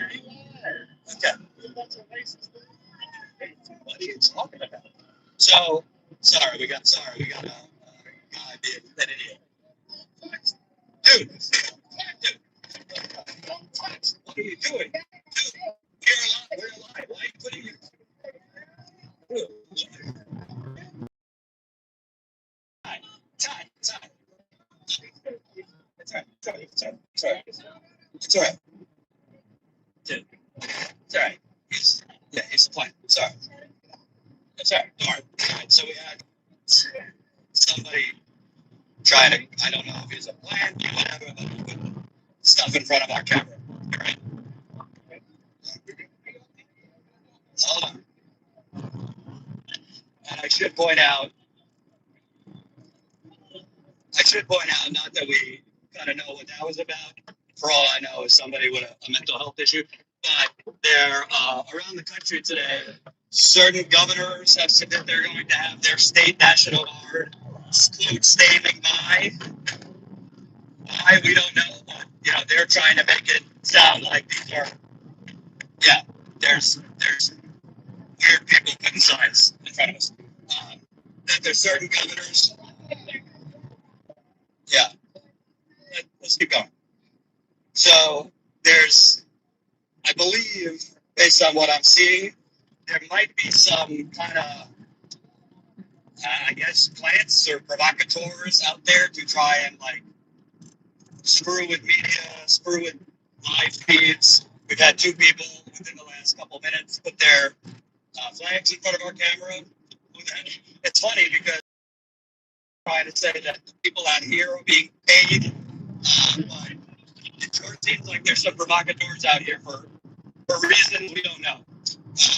D: Okay. What are you talking about? So, sorry, we got a guy being an idiot. Dude, what are you doing? Dude, we're alive. Why are you putting your... Time. It's all right. Dude, it's all right. He's the plan. It's all right. It's all right. So we had somebody try to, I don't know if it's a plan or whatever, but put stuff in front of our camera. All right. Hold on. And I should point out, not that we kind of know what that was about. For all I know, is somebody with a mental health issue. But they're around the country today. Certain governors have said that they're going to have their state national guard standing by. Why, we don't know. But, they're trying to make it sound like these are, there's weird people putting signs in front of us. That there's certain governors. Yeah. Let's keep going. So there's, I
S: I believe, based on what I'm seeing, there might be some kind of, I guess, plants or provocateurs out there to try and like screw with media, screw with live feeds. We've had two people within the last couple of minutes put their flags in front of our camera. It's funny because I'm trying to say that people out here are being paid, but it sure seems like there's some provocateurs out here for reasons we don't know.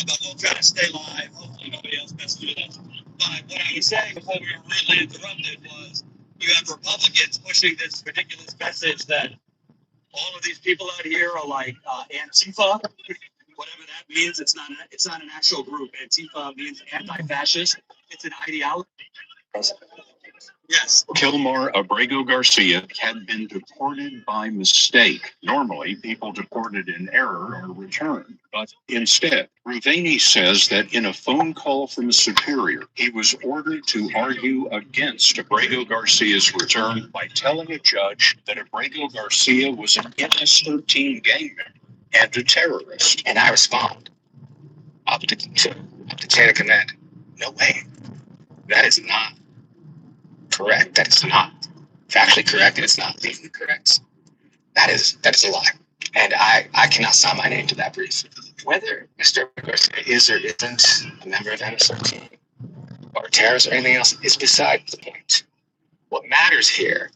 S: But we'll try to stay live. Hopefully nobody else messes with us. But what I was saying before we were really interrupted was you have Republicans pushing this ridiculous message that all of these people out here are like Antifa, whatever that means. It's not an actual group. Antifa means anti-fascist. It's an ideology. Yes.
O: Kilmar Abrego Garcia had been deported by mistake. Normally, people deported in error are returned, but instead, Ruvani says that in a phone call from a superior, he was ordered to argue against Abrego Garcia's return by telling a judge that Abrego Garcia was an MS-13 gang member and a terrorist.
D: And I respond up to chain of command. No way. That is not correct. That is not factually correct. It is not legally correct. That is a lie. And I cannot sign my name to that brief. Whether Mr. Garcia is or isn't a member of MS-13 or a terrorist or anything else is beside the point. What matters here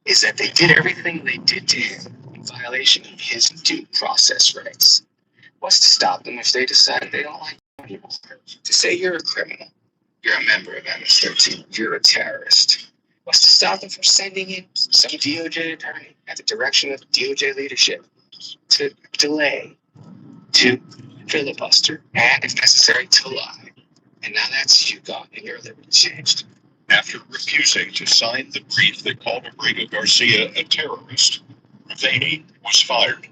D: is that they did everything they did to him in violation of his due process rights. What's to stop them if they decide they don't like you anymore? To say you're a criminal, you're a member of MS-13, you're a terrorist. What's to stop them from sending in some DOJ attorney at the direction of DOJ leadership to delay, to filibuster, and if necessary, to lie? And now that's you gone and your liberty changed.
O: After refusing to sign the brief that called Abrego Garcia a terrorist, Ruvani was fired.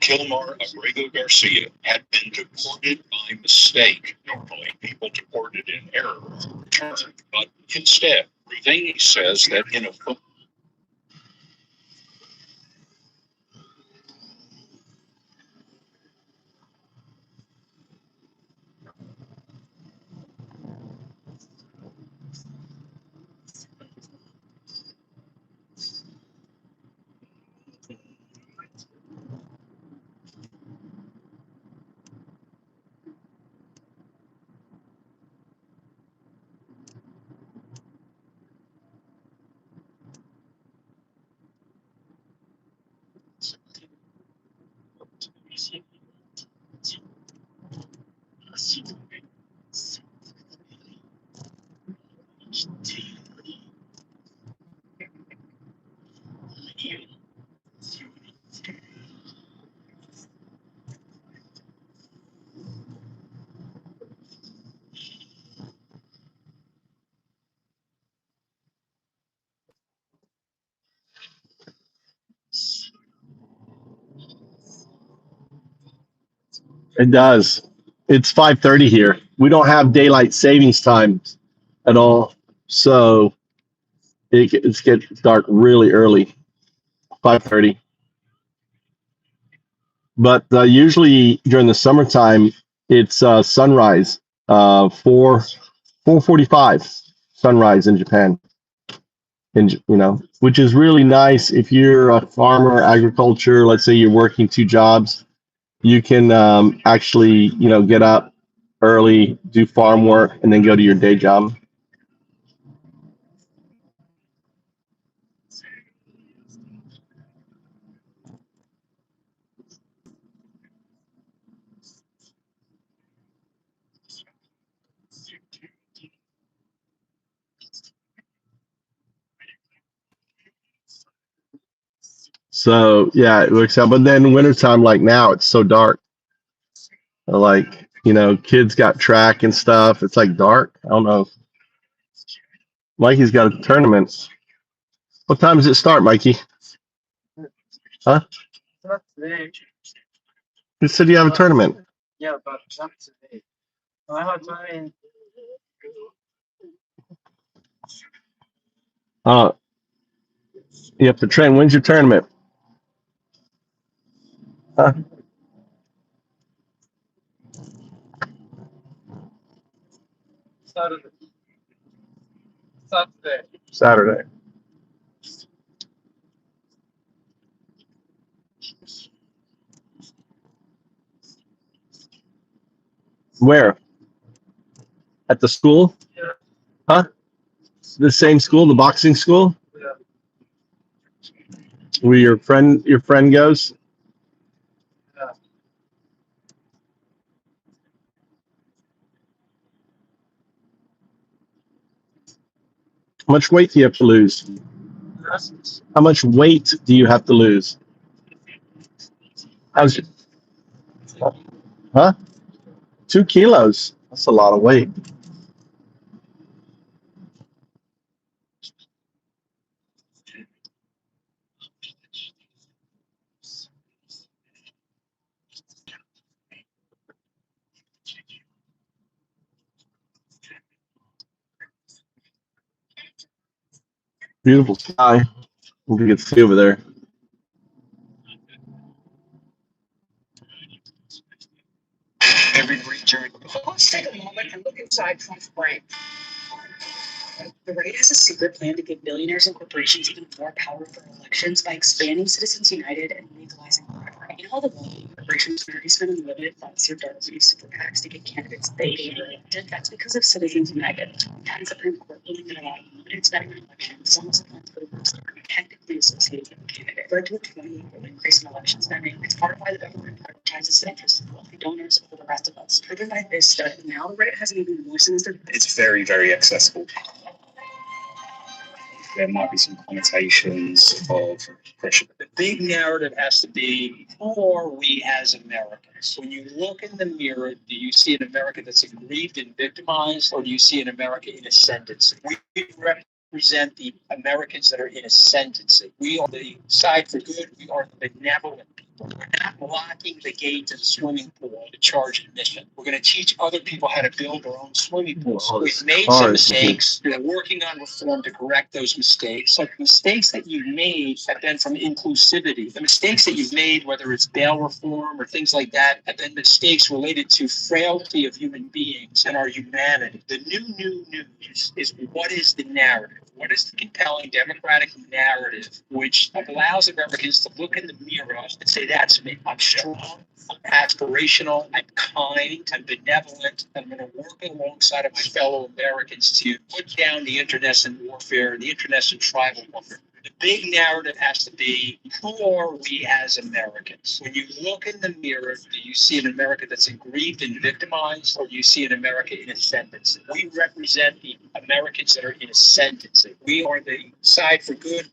O: Kilmar Abrego Garcia had been deported by mistake. Normally, people deported in error are returned, but instead, Ruvani says that in a phone.
A: It does. It's 5:30 here. We don't have daylight savings time at all, so it gets dark really early, 5:30. But usually during the summertime, it's sunrise, 4:45 sunrise in Japan. Which is really nice if you're a farmer, agriculture. Let's say you're working two jobs, you can actually get up early, do farm work, and then go to your day job. So yeah, it works out. But then wintertime, like now, it's so dark. Like, kids got track and stuff. It's like dark. I don't know. Mikey's got a tournament. What time does it start, Mikey? Huh?
T: Not today.
A: You said you have a tournament.
T: Yeah, but not today. I have time.
A: You have to train. When's your tournament? Huh? Saturday. Where? At the school? Huh? The same school, the boxing school? Where your friend goes? How much weight do you have to lose? How much weight do you have to lose? How's huh? 2 kilos. That's a lot of weight. Beautiful sky. Hope you can see over there.
M: Every great journey. Let's take a moment and look inside Trump's brain. The right has a secret plan to give billionaires and corporations even more power for elections by expanding Citizens United and legalizing bribery. You know how the wealthy corporations already spend unlimited funds through donors and super PACs to get candidates they hate elected? That's because of Citizens United. The Supreme Court ruling that allowed unlimited spending on elections, some of the funds for the groups that are technically associated with the candidate led to a 28-fold increase in election spending. It's part of why the government prioritizes the interests of wealthy donors over the rest of us. Driven by this study, now the right has an even more sinister.
E: It's very, very accessible. There might be some connotations of pressure. The big narrative has to be, who are we as Americans? When you look in the mirror, do you see an America that's aggrieved and victimized, or do you see an America in ascendancy? We represent the Americans that are in ascendancy. We are the side for good. We are the benevolent people. We're not blocking the gate to the swimming pool to charge admission. We're going to teach other people how to build their own swimming pools. We've made some mistakes. We're working on reform to correct those mistakes. So the mistakes that you've made have been from inclusivity. The mistakes that you've made, whether it's bail reform or things like that, have been mistakes related to frailty of human beings and our humanity. The new news is what is the narrative? What is the compelling democratic narrative which allows Americans to look in the mirror and say, that's me. I'm strong, I'm aspirational, I'm kind, I'm benevolent, and I'm going to work alongside of my fellow Americans to put down the internecine warfare, the internecine tribal warfare. The big narrative has to be, who are we as Americans? When you look in the mirror, do you see an America that's aggrieved and victimized, or do you see an America in ascendancy? We represent the Americans that are in ascendancy. We are the side for good.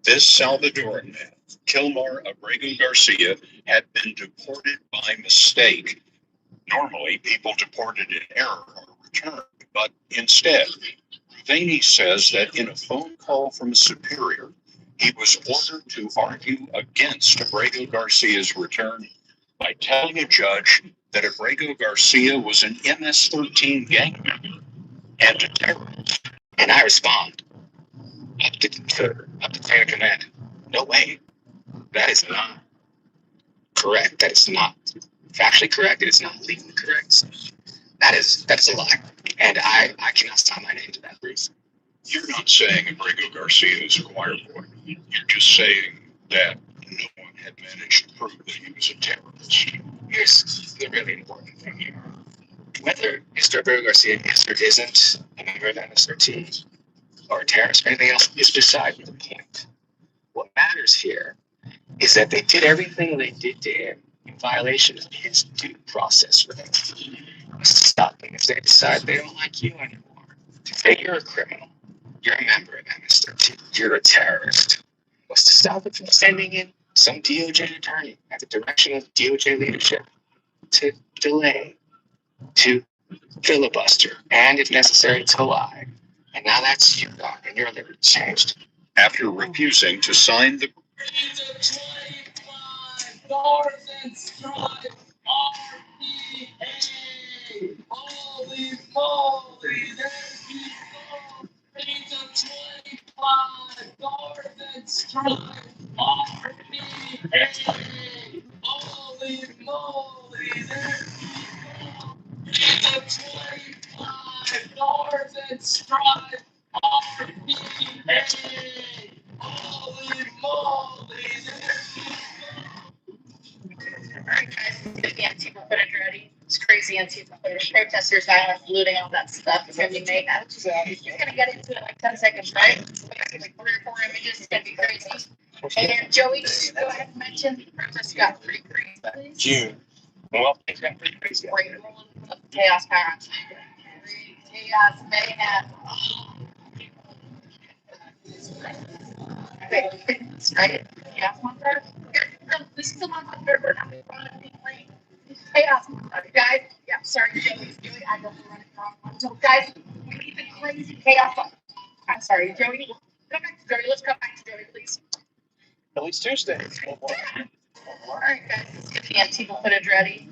O: This Salvadoran man, Kilmar Abrego Garcia, had been deported by mistake. Normally, people deported in error are returned, but instead, Ruvani says that in a phone call from a superior, he was ordered to argue against Abrego Garcia's return by telling a judge that Abrego Garcia was an MS-13 gang member and a terrorist.
E: And I respond, up to chain of command. No way. That is not correct. That is not factually correct. It is not legally correct. That is a lie. And I cannot sign my name to that brief.
O: You're not saying Abrego Garcia is a choir boy. You're just saying that no one had managed to prove that he was a terrorist.
E: Here's the really important thing here. Whether Mr. Abrego Garcia is or isn't a member of MS-13 or a terrorist or anything else is beside the point. What matters here is that they did everything they did to him in violation of his due process rights. To stop them if they decide they don't like you anymore. To say you're a criminal, you're a member of MS-13, you're a terrorist, was to stop it from sending in some DOJ attorney at the direction of DOJ leadership to delay, to filibuster, and if necessary, to lie. And now that's you, Doc, and your liberty changed.
O: After refusing to sign the
M: Holy moly, there's people. He's a 25 Northern Strike RPA. Holy moly, there's people. He's a 25 Northern Strive RPA. Holy moly.
L: All right, guys, let's get the Antifa footage ready. It's crazy Antifa footage. Protesters, violence, looting, all that stuff. It's going to be mayhem. He's going to get into it in like 10 seconds, right? Like 3 or 4 images. It's going to be crazy. And Joey, just go ahead and mention the protest got pretty crazy, please.
Q: June. Well, things got pretty crazy.
L: Great rolling of chaos power. Chaos mayhem. Wait, that's right. Chaos monster? This is the monster. We're not running late. Chaos monster, guys. Yeah, sorry, Joey. I don't run it wrong. So, guys, we need the crazy chaos monster. I'm sorry, Joey. Come back to Joey. Let's come back to Joey, please.
Q: At least Tuesday.
L: All right, guys, let's get the Antifa footage ready.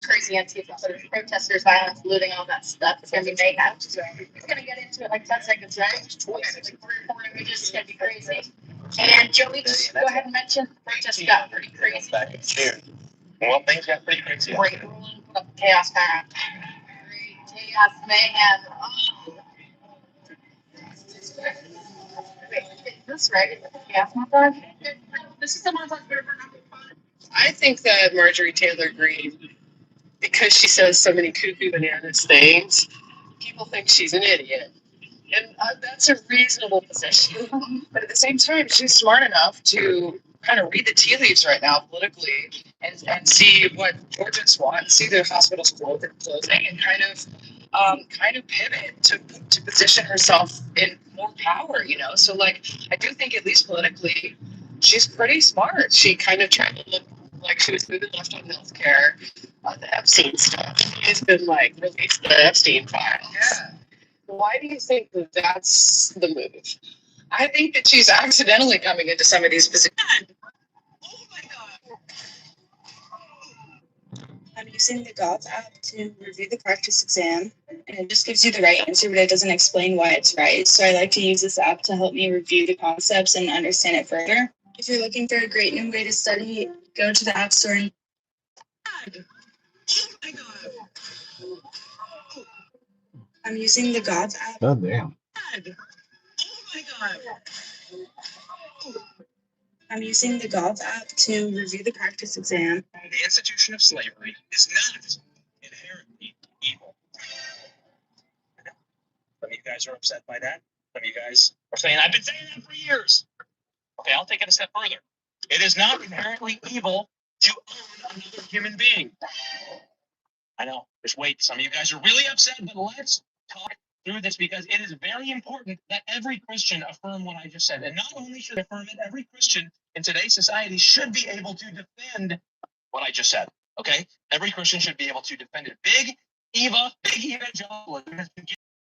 L: Crazy Antifa footage, protesters, violence, looting, all that stuff. It's gonna be mayhem. It's gonna get into it like 10 seconds, right? Like 3 or 4 images. It's gonna be crazy. And Joey, just go ahead and mention the protest got pretty crazy.
Q: June. Well, things got pretty crazy.
L: Great ruling of chaos power. Great chaos mayhem. Oh. Wait, is this right? Is this the chaos montage? This is the montage we're having fun.
P: I think that Marjorie Taylor Greene, because she says so many cuckoo bananas things, people think she's an idiot. And that's a reasonable position. But at the same time, she's smart enough to kind of read the tea leaves right now politically and see what Georgians want, see their hospitals closing, and kind of pivot to position herself in more power, you know? So, like, I do think at least politically, she's pretty smart. She kind of tried to look like she was moving left on healthcare, the Epstein stuff. She's been, like, released the Epstein files. Yeah. Why do you think that that's the move? I think that she's accidentally coming into some of these positions.
U: I'm using the Golf app to review the practice exam, and it just gives you the right answer, but it doesn't explain why it's right. So I like to use this app to help me review the concepts and understand it further. If you're looking for a great new way to study, go to the App Store and I'm using the Golf app.
Q: Oh, damn.
U: I'm using the Golf app to review the practice exam.
Q: The institution of slavery is not inherently evil. Some of you guys are upset by that. Some of you guys are saying, I've been saying that for years. Okay, I'll take it a step further. It is not inherently evil to own another human being. I know. Just wait. Some of you guys are really upset, but let's talk through this because it is very important that every Christian affirm what I just said. And not only should affirm it, every Christian in today's society should be able to defend what I just said. Okay? Every Christian should be able to defend it. Big evangelicalism has been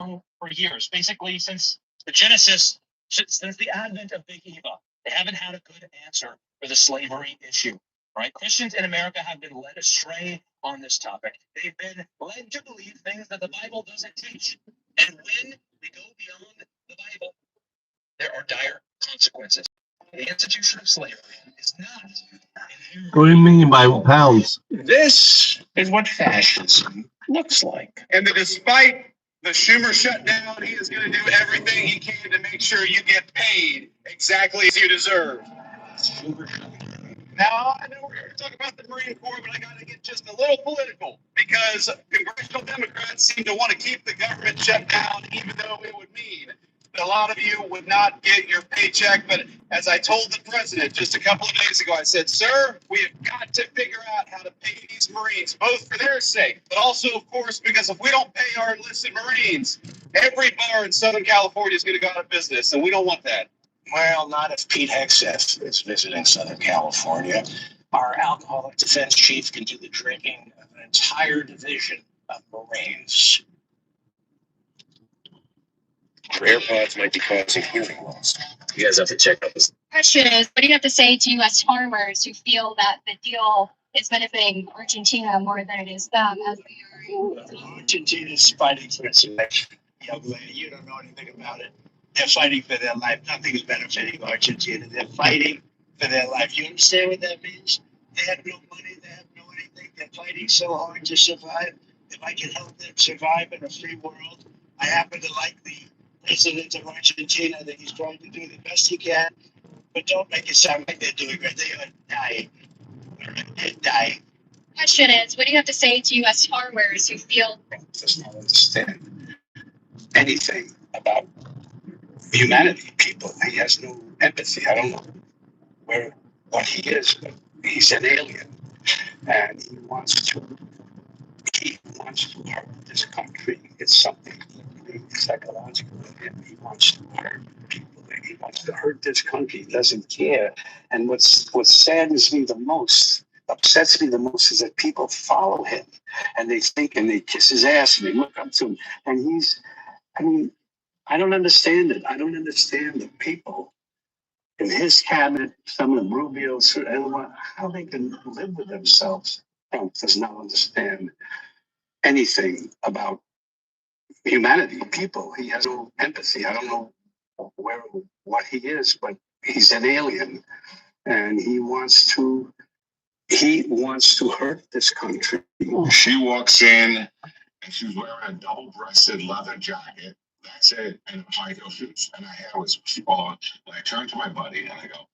Q: going on for years, basically since the Genesis, since the advent of Big Eva. They haven't had a good answer for the slavery issue. Right? Christians in America have been led astray on this topic. They've been led to believe things that the Bible doesn't teach. And when we go beyond the Bible, there are dire consequences. The institution of slavery is not inherent.
A: What do you mean by pounds?
Q: This is what fascism looks like.
S: And that despite the Schumer shutdown, he is going to do everything he can to make sure you get paid exactly as you deserve. Now, I know we're going to talk about the Marine Corps, but I got to get just a little political because congressional Democrats seem to want to keep the government shut down, even though it would mean that a lot of you would not get your paycheck. But as I told the president just a couple of days ago, I said, sir, we have got to figure out how to pay these Marines, both for their sake, but also, of course, because if we don't pay our enlisted Marines, every bar in Southern California is going to go out of business, and we don't want that.
Q: Well, not if Pete Hegseth is visiting Southern California. Our alcoholic defense chief can do the drinking of an entire division of Marines. Your AirPods might be causing hearing loss. You guys have to check out this.
V: Question is, what do you have to say to U.S. farmers who feel that the deal is benefiting Argentina more than it is them? As
Q: Argentina's fighting for its life. Young lady, you don't know anything about it. They're fighting for their life. Nothing is benefiting Argentina. They're fighting for their life. You understand what that means? They have no money. They have no anything. They're fighting so hard to survive. If I can help them survive in a free world,
S: I happen to like the president of Argentina, that he's trying to do the best he can, but don't make it sound like they're doing great. They are dying. They're dying.
V: Question is, what do you have to say to U.S. farmers who feel
S: Does not understand anything about humanity, people. He has no empathy. I don't know what he is, but he's an alien, and he wants to hurt this country. It's something psychological in him. He wants to hurt people. He wants to hurt this country. He doesn't care. And what saddens me the most, upsets me the most, is that people follow him and they think and they kiss his ass and they look up to him. And I don't understand it. I don't understand the people in his cabinet, some of the Rubio's, how they can live with themselves. Trump does not understand anything about humanity, people. He has no empathy. I don't know what he is, but he's an alien, and he wants to hurt this country.
J: She walks in and she's wearing a double-breasted leather jacket. That's it, and high heel shoes. And her hair was on. And I turned to my buddy and I go,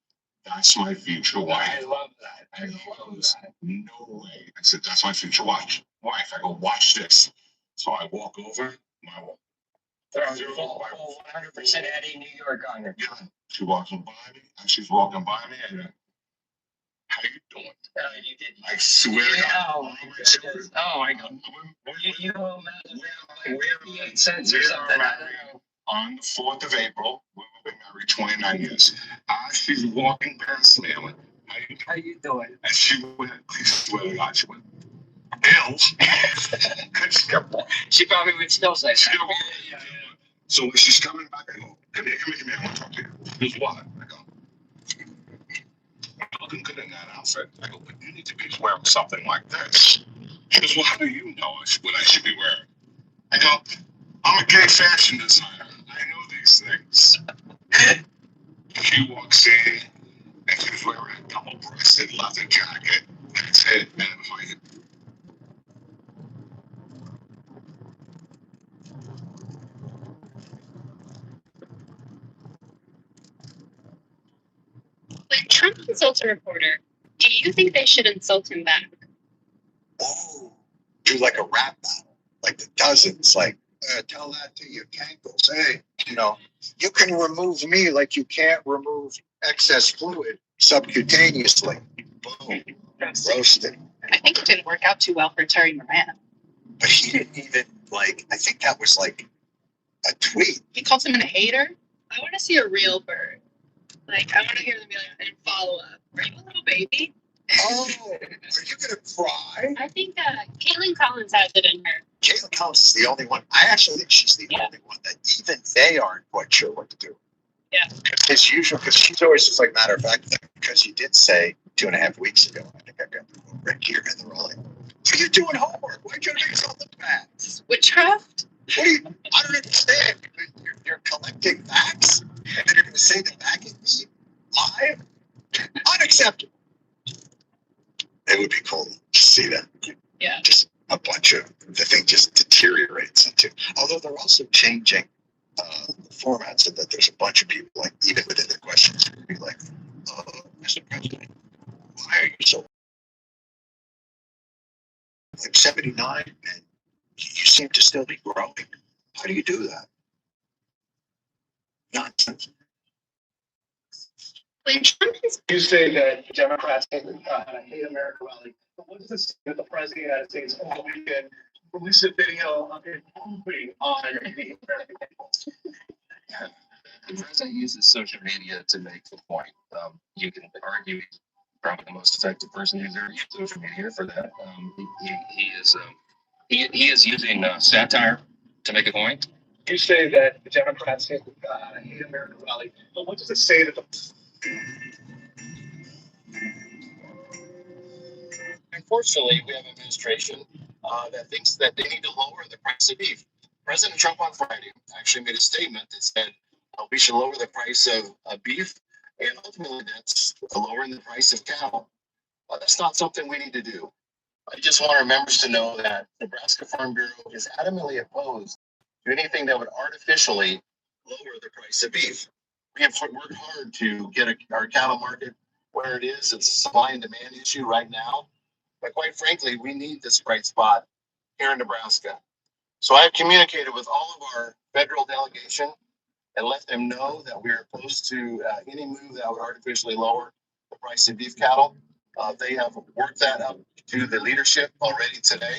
J: "That's my future wife."
S: I love that.
J: And he goes, "No way." I said, "That's my future wife." I go, "Watch this." So I walk over. My wife.
Q: They're on full 100% Eddie New York on her.
J: Yeah, she walks by me, and she's walking by me, and how you doing?
Q: You did.
J: I swear to God.
Q: Oh my goodness. Oh my God. You don't imagine we're 58 cents or something. I don't know.
J: On the 4th of April, we've been married 29 years. She's walking past me. I went,
Q: how you doing?
J: And she went, I swear to God, she went, Bills.
Q: She probably would still say that.
J: Yeah. So when she's coming back, I go, come here, I want to talk to you. She goes, what? I go, you're looking good in that outfit. I go, but you need to be wearing something like this. She goes, well, how do you know what I should be wearing? I go, I'm a gay fashion designer. I know these things. She walks in and she's wearing a double-breasted leather jacket. That's it. And I'm like,
V: when Trump insults a reporter, do you think they should insult him back?
H: Oh, do like a rap battle, like the dozens, like tell that to your cankles. Hey, you can remove me like you can't remove excess fluid subcutaneously. Boom, roasted.
V: I think it didn't work out too well for Terry Moran.
H: But he didn't even I think that was like a tweet.
V: He calls him a hater. I want to see a real bird. Like, I want to hear them be like, and follow up. Are you a little baby?
H: Oh, are you gonna cry?
V: I think Caitlin Collins has it in her.
H: Caitlin Collins is the only one. I actually think she's the only one that even they aren't quite sure what to do.
V: Yeah.
H: As usual, because she's always just like, matter of fact, because you did say 2.5 weeks ago, I think I got the right here, and they're all like, "Are you doing homework? Why'd you make yourself look bad?
V: Witchcraft?
H: What do you? I don't understand. You're collecting facts, and then you're going to say the back at me live? Unacceptable." It would be cool to see that.
V: Yeah.
H: Just a bunch of the thing just deteriorates into. Although they're also changing the format so that there's a bunch of people, like even within the questions, be like, "Mr. President, why are you so?" I'm 79, and you seem to still be growing. How do you do that? Nonsense.
V: When Trump is
M: You say that Democrats had a hate America rally. But what does this that the president of the United States over the weekend released a video of him pooping on the American people?
Q: The president uses social media to make the point. You can argue he's probably the most effective person who's ever used social media for that. He is using satire to make a point.
M: You say that the Democrats had a hate America rally. But what does it say that the
Q: Unfortunately, we have an administration that thinks that they need to lower the price of beef. President Trump on Friday actually made a statement that said we should lower the price of beef, and ultimately that's lowering the price of cattle. That's not something we need to do. I just want our members to know that Nebraska Farm Bureau is adamantly opposed
D: do anything that would artificially lower the price of beef. We have worked hard to get our cattle market where it is. It's a supply and demand issue right now. But quite frankly, we need this bright spot here in Nebraska. So I have communicated with all of our federal delegation and let them know that we are opposed to any move that would artificially lower the price of beef cattle. They have worked that up to the leadership already today.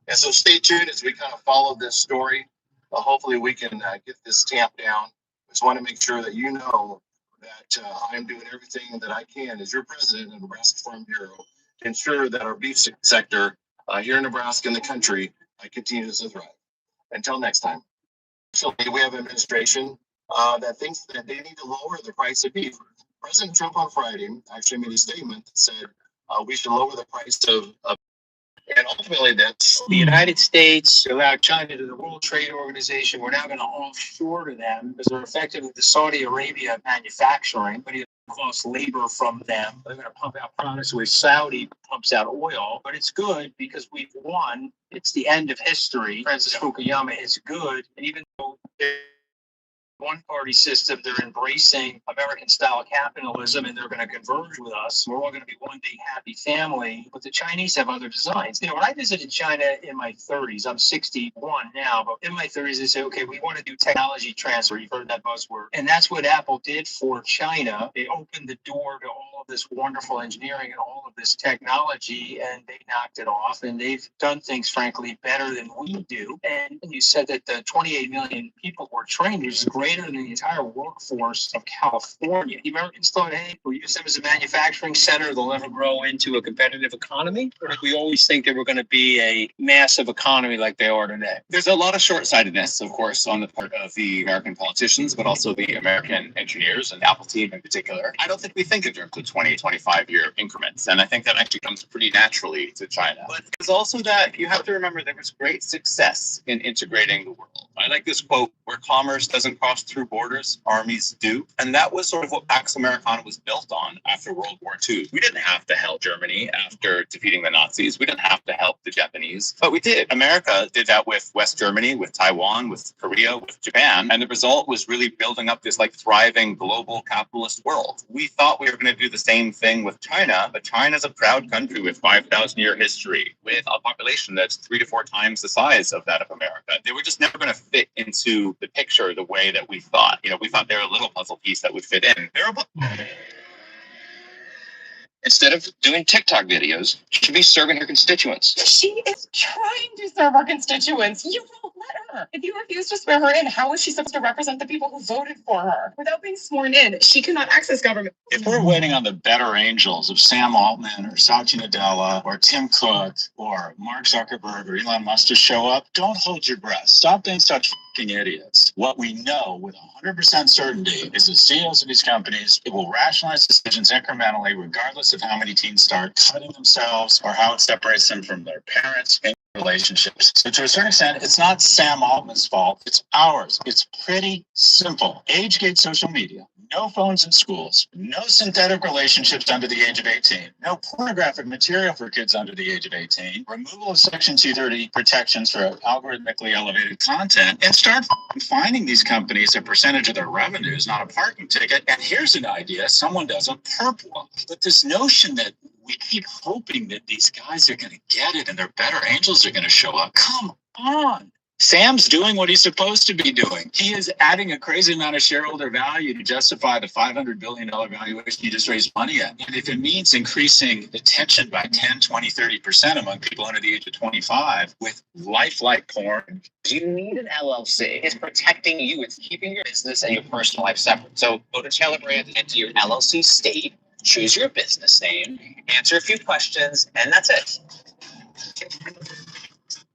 D: And so stay tuned as we kind of follow this story. Hopefully we can get this tamped down. Just want to make sure that you know that I'm doing everything that I can as your president of the Nebraska Farm Bureau to ensure that our beef sector here in Nebraska and the country continues to thrive. Until next time. So we have an administration that thinks that they need to lower the price of beef. President Trump on Friday actually made a statement that said we should lower the price of and ultimately that's
M: the United States allowed China to the World Trade Organization. We're now going to offshore to them because they're effectively the Saudi Arabia of manufacturing, but it costs labor from them. They're going to pump out products where Saudi pumps out oil, but it's good because we've won. It's the end of history. Francis Fukuyama is good, and even though one-party system, they're embracing American-style capitalism, and they're going to converge with us. We're all going to be one big happy family. But the Chinese have other designs. You know, when I visited China in my 30s, I'm 61 now, but in my 30s, they say, okay, we want to do technology transfer. You've heard that buzzword. And that's what Apple did for China. They opened the door to all of this wonderful engineering and all of this technology, and they knocked it off. And they've done things, frankly, better than we do. And you said that the 28 million people were trained, which is greater than the entire workforce of California. The Americans thought, hey, we'll use them as a manufacturing center. They'll never grow into a competitive economy. Or did we always think they were going to be a massive economy like they are today?
B: There's a lot of short-sightedness, of course, on the part of the American politicians, but also the American engineers and Apple team in particular. I don't think we think in terms of 20, 25-year increments. And I think that actually comes pretty naturally to China. But there's also that you have to remember there was great success in integrating the world. I like this quote, where commerce doesn't cross through borders, armies do. And that was sort of what Pax Americana was built on after World War II. We didn't have to help Germany after defeating the Nazis. We didn't have to help the Japanese, but we did. America did that with West Germany, with Taiwan, with Korea, with Japan. And the result was really building up this like thriving global capitalist world. We thought we were going to do the same thing with China, but China's a proud country with 5,000-year history, with a population that's 3 to 4 times the size of that of America. They were just never going to fit into the picture the way that we thought. You know, we thought they were a little puzzle piece that would fit in.
Q: Instead of doing TikTok videos, she should be serving her constituents.
I: She is trying to serve our constituents. You won't let her. If you refuse to swear her in, how is she supposed to represent the people who voted for her? Without being sworn in, she cannot access government.
M: If we're waiting on the better angels of Sam Altman or Satya Nadella or Tim Cook or Mark Zuckerberg or Elon Musk to show up, don't hold your breath. Stop being such fucking idiots. What we know with 100% certainty is the CEOs of these companies, it will rationalize decisions incrementally, regardless of how many teens start cutting themselves or how it separates them from their parents and relationships. So to a certain extent, it's not Sam Altman's fault. It's ours. It's pretty simple. Age-gate social media. No phones in schools, no synthetic relationships under the age of 18, no pornographic material for kids under the age of 18, removal of Section 230 protections for algorithmically elevated content, and start finding these companies a percentage of their revenues, not a parking ticket. And here's an idea, someone does a perp walk. But this notion that we keep hoping that these guys are going to get it and their better angels are going to show up. Come on. Sam's doing what he's supposed to be doing. He is adding a crazy amount of shareholder value to justify the $500 billion valuation he just raised money at. And if it means increasing attention by 10, 20, 30% among people under the age of 25 with lifelike porn.
Q: You need an LLC. It's protecting you. It's keeping your business and your personal life separate. So go to Taylor Brand, enter your LLC state, choose your business name, answer a few questions, and that's it.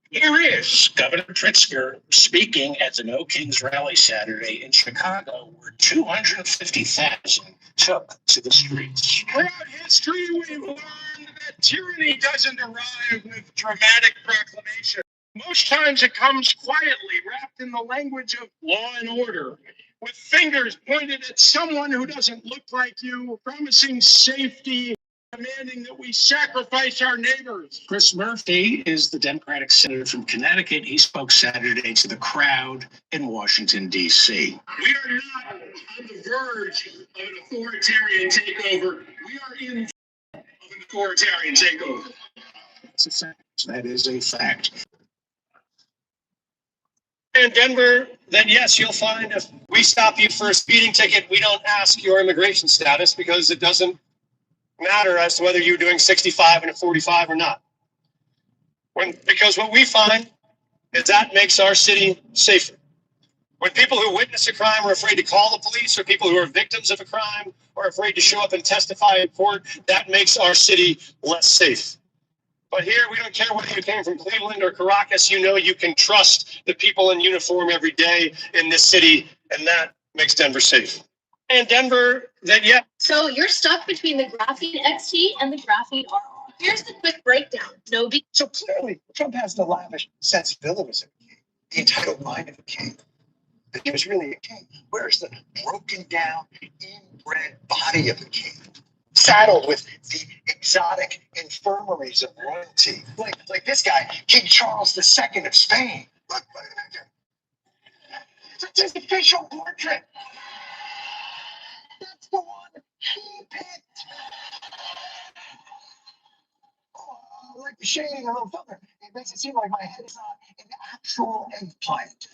M: Here is Governor Pritzker speaking at the No Kings rally Saturday in Chicago, where 250,000 took to the streets.
J: Throughout history, we've learned that tyranny doesn't arrive with dramatic proclamation. Most times it comes quietly, wrapped in the language of law and order, with fingers pointed at someone who doesn't look like you, promising safety
M: demanding that we sacrifice our neighbors. Chris Murphy is the Democratic senator from Connecticut. He spoke Saturday to the crowd in Washington, D.C. We are not on the verge of an authoritarian takeover. We are in of an authoritarian takeover. That's a fact. That is a fact. In Denver, then yes, you'll find if we stop you for a speeding ticket, we don't ask your immigration status because it doesn't matter as to whether you're doing 65 and a 45 or not. Because what we find is that makes our city safer. When people who witness a crime are afraid to call the police, or people who are victims of a crime are afraid to show up and testify in court, that makes our city less safe. But here, we don't care whether you came from Cleveland or Caracas, you know you can trust the people in uniform every day in this city, and that makes Denver safe. And Denver, then yeah.
V: So you're stuck between the graphene XT and the graphene RR. Here's the quick breakdown.
M: So clearly, Trump has the lavish sensibilities of a king, the entitled mind of a king. But he was really a king. Where's the broken down, inbred body of a king? Saddled with the exotic infirmaries of royalty. Like this guy, King Charles II of Spain. Look at him. It's his official portrait. That's the one he picked. Oh, like the shading a little further. It makes it seem like my head is not an actual eggplant.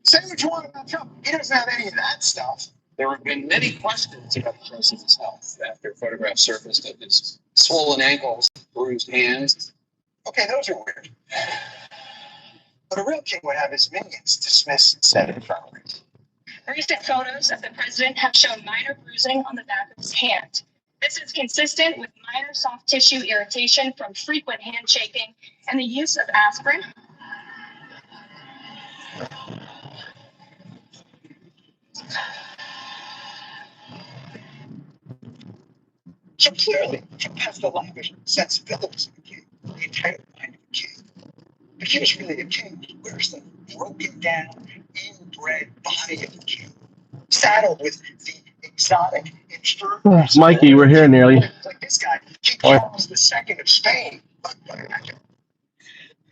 M: Say what you want about Trump. He doesn't have any of that stuff.
C: There have been many questions about the president's health after photographs surfaced of his swollen ankles, bruised hands.
M: Okay, those are weird. But a real king would have his minions dismiss Senate infirmaries.
V: Recent photos of the president have shown minor bruising on the back of his hand. This is consistent with minor soft tissue irritation from frequent handshaking and the use of aspirin.
M: So clearly, Trump has the lavish sensibilities of a king, the entitled mind of a king. But he was really a king. Where's the broken down, inbred body of a king? Saddled with the exotic infirmaries.
A: Mikey, we're here nearly.
M: Like this guy, King Charles II of Spain.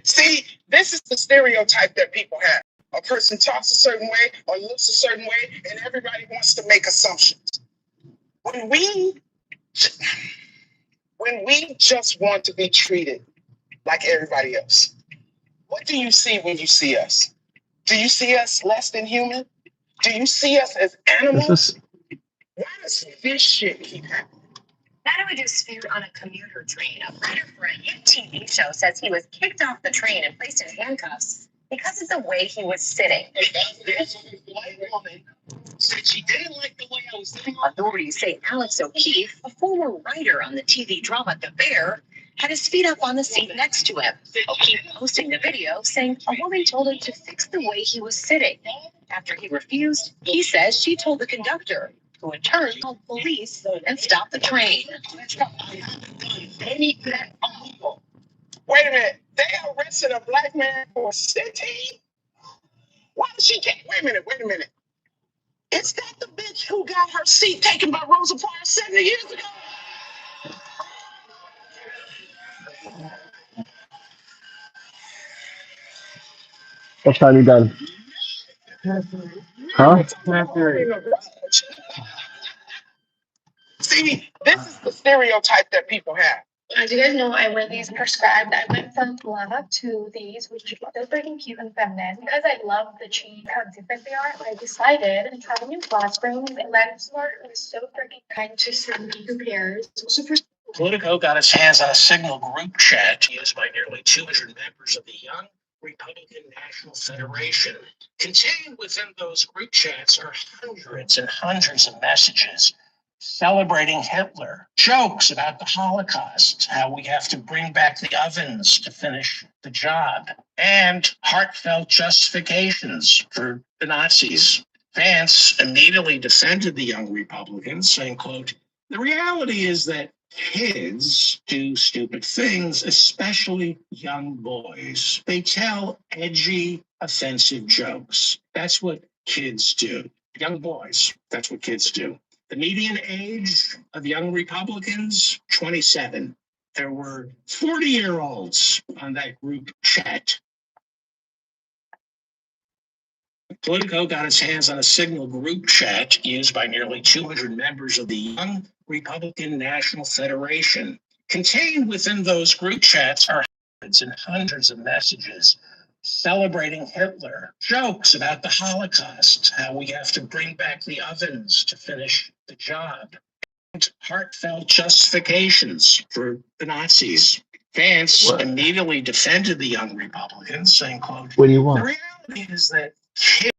M: See, this is the stereotype that people have. A person talks a certain way or looks a certain way, and everybody wants to make assumptions. When we just want to be treated like everybody else, what do you see when you see us? Do you see us less than human? Do you see us as animals? Why does this shit keep happening?
L: UnDaoDu sphere on a commuter train. A writer for a hit TV show says he was kicked off the train and placed in handcuffs because of the way he was sitting.
M: This white woman said she didn't like the way I was sitting.
L: Authorities say Alex O'Keefe, a former writer on the TV drama The Bear, had his feet up on the seat next to him. O'Keefe posting the video saying a woman told him to fix the way he was sitting. After he refused, he says she told the conductor, who in turn called police and stopped the train.
M: Wait a minute, they arrested a black man for sitting? Why did she get? Wait a minute. Is that the bitch who got her seat taken by Rosa Parks 70 years ago?
A: What time you done? Huh?
M: See, this is the stereotype that people have.
V: Do you guys know I wear these prescribed? I went from black to these, which are so freaking cute and feminine. Because I love the change, how different they are, I decided to try new classrooms. And LensSmart was so freaking kind to send me two pairs.
M: Politico got his hands on a Signal group chat used by nearly 200 members of the Young Republican National Federation. Contained within those group chats are hundreds and hundreds of messages celebrating Hitler, jokes about the Holocaust, how we have to bring back the ovens to finish the job, and heartfelt justifications for the Nazis. Vance immediately defended the young Republicans, saying, quote, "The reality is that kids do stupid things, especially young boys. They tell edgy, offensive jokes. That's what kids do. Young boys, that's what kids do." The median age of young Republicans, 27. There were 40-year-olds on that group chat. Politico got its hands on a Signal group chat used by nearly 200 members of the Young Republican National Federation. Contained within those group chats are hundreds and hundreds of messages celebrating Hitler, jokes about the Holocaust, how we have to bring back the ovens to finish the job, and heartfelt justifications for the Nazis. Vance immediately defended the young Republicans, saying, quote, "What do you want? The reality is that kids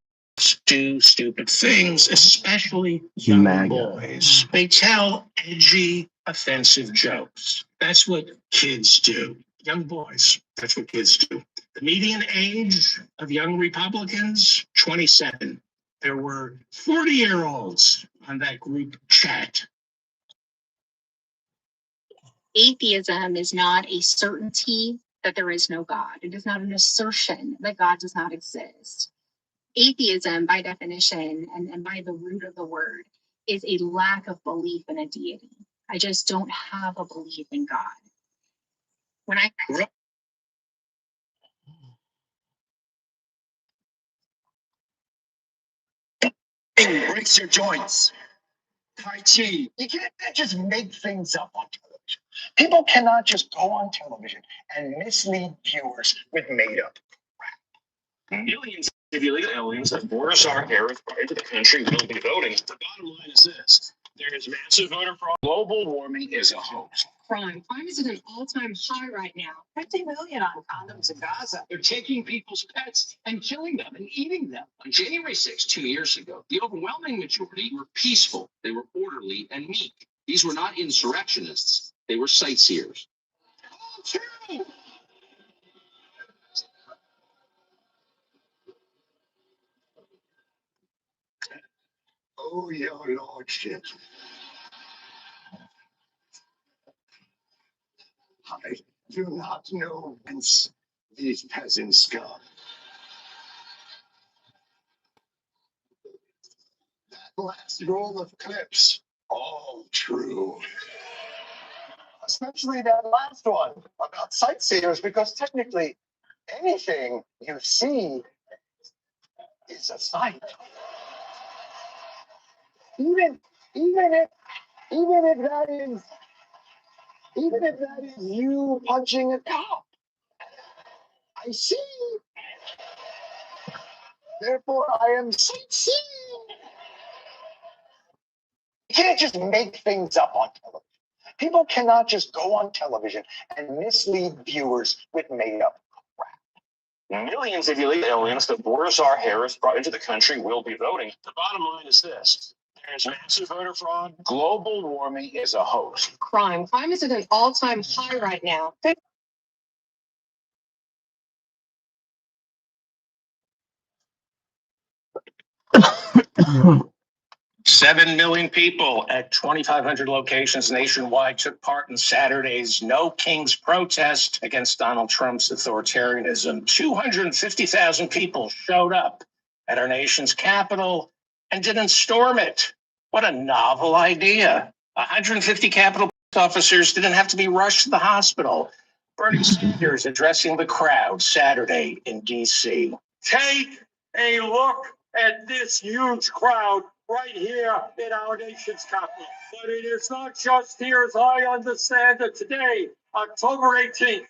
M: do stupid things, especially young boys. They tell edgy, offensive jokes. That's what kids do. Young boys, that's what kids do." The median age of young Republicans, 27. There were 40-year-olds on that group chat.
L: Atheism is not a certainty that there is no God. It is not an assertion that God does not exist. Atheism, by definition, and by the root of the word, is a lack of belief in a deity. I just don't have a belief in God. When I
M: breaks your joints. Tai Chi. You can't just make things up on television. People cannot just go on television and mislead viewers with made-up crap. Millions of illegal aliens that Boris our Harris brought into the country will be voting. The bottom line is this. There is massive voter fraud. Global warming is a hoax.
L: crime is at an all-time high right now.
M: 50 million on condoms in Gaza. They're taking people's pets and killing them and eating them. On January 6, 2 years ago, the overwhelming majority were peaceful. They were orderly and meek. These were not insurrectionists. They were sightseers.
J: Oh, your lordship. I do not know whence these peasants come. That last roll of clips, all true. Especially that last one about sightseers, because technically anything you see is a sight. Even if that is you punching a cop. I see. Therefore, I am sightseeing. You can't just make things up on television. People cannot just go on television and mislead viewers with made-up crap. Millions of illegal aliens that Boris our Harris brought into the country will be voting. The bottom line is this. There's massive voter fraud. Global warming is a hoax.
L: Crime is at an all-time high right now.
M: 7 million people at 2,500 locations nationwide took part in Saturday's No Kings protest against Donald Trump's authoritarianism. 250,000 people showed up at our nation's capital and didn't storm it. What a novel idea. 150 Capitol officers didn't have to be rushed to the hospital. Bernie Sanders addressing the crowd Saturday in D.C. Take a look at this huge crowd right here in our nation's capital. But it is not just here, as I understand it today, October 18th,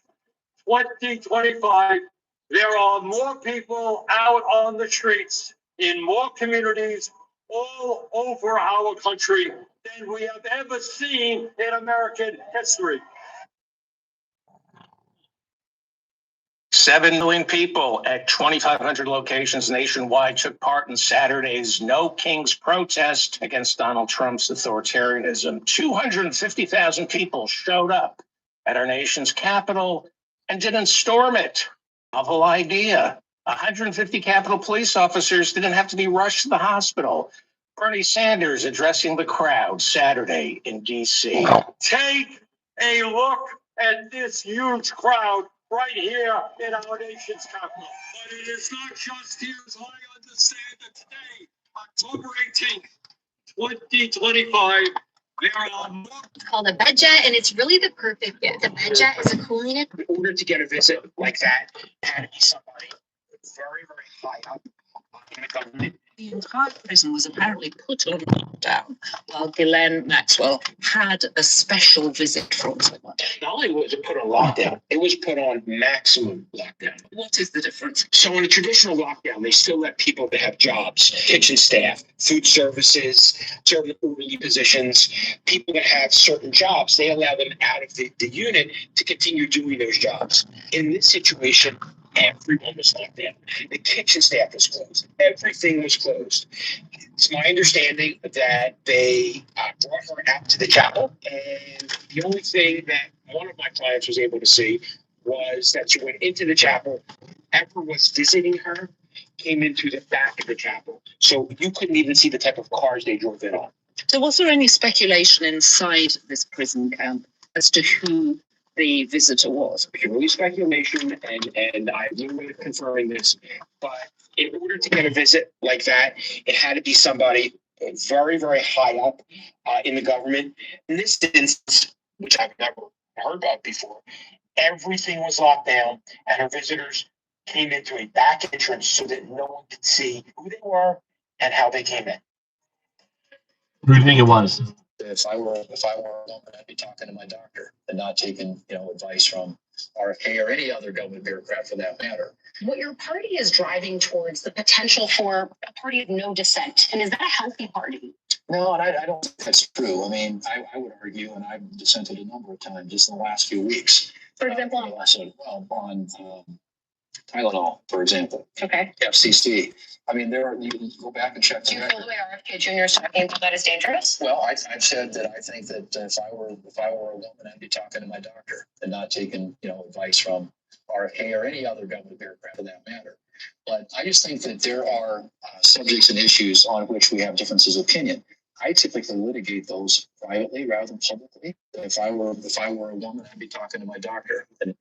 M: 2025, there are more people out on the streets in more communities all over our country than we have ever seen in American history. 7 million people at 2,500 locations nationwide took part in Saturday's No Kings protest against Donald Trump's authoritarianism. 250,000 people showed up at our nation's capital and didn't storm it. Novel idea. 150 Capitol police officers didn't have to be rushed to the hospital. Bernie Sanders addressing the crowd Saturday in D.C.
J: Take a look at this huge crowd right here in our nation's capital. But it is not just here, as I understand that today, October 18th, 2025, there are more.
L: It's called a bed jet, and it's really the perfect gift. The bed jet is a cooling.
M: In order to get a visit like that, it had to be somebody very, very high up in the government. The entire prison was apparently put on lockdown while Ghislaine Maxwell had a special visit from someone. Not only was it put on lockdown, it was put on maximum lockdown. What is the difference? So in a traditional lockdown, they still let people that have jobs, kitchen staff, food services, certain orderly positions, people that have certain jobs, they allow them out of the unit to continue doing those jobs. In this situation, everyone was locked down. The kitchen staff was closed. Everything was closed. It's my understanding that they brought her out to the chapel, and the only thing that one of my clients was able to see was that she went into the chapel. Whoever was visiting her came into the back of the chapel, so you couldn't even see the type of cars they drove in on. So was there any speculation inside this prison camp as to who the visitor was? Purely speculation, and I have no way of confirming this, but in order to get a visit like that, it had to be somebody very, very high up in the government. In this instance, which I've never heard of before, everything was locked down, and her visitors came into a back entrance so that no one could see who they were and how they came in.
A: Who do you think it was?
F: If I were alone, I'd be talking to my doctor and not taking, advice from RFK or any other government bureaucrat for that matter.
L: What your party is driving towards the potential for a party of no dissent. And is that a healthy party?
F: No, and I don't think that's true. I mean, I would argue, and I've dissented a number of times just in the last few weeks.
L: For example,
F: on Tylenol, for example.
L: Okay.
F: FCC. I mean, you can go back and check.
L: Do you feel the way RFK Jr. is talking about that is dangerous?
F: Well, I've said that I think that if I were a woman, I'd be talking to my doctor and not taking advice from RFK or any other government bureaucrat for that matter. But I just think that there are subjects and issues on which we have differences of opinion. I typically litigate those privately rather than publicly. If I were a woman, I'd be talking to my doctor. And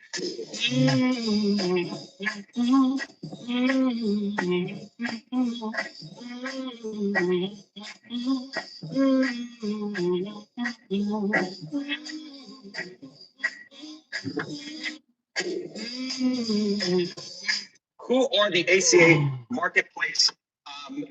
M: who are the ACA marketplace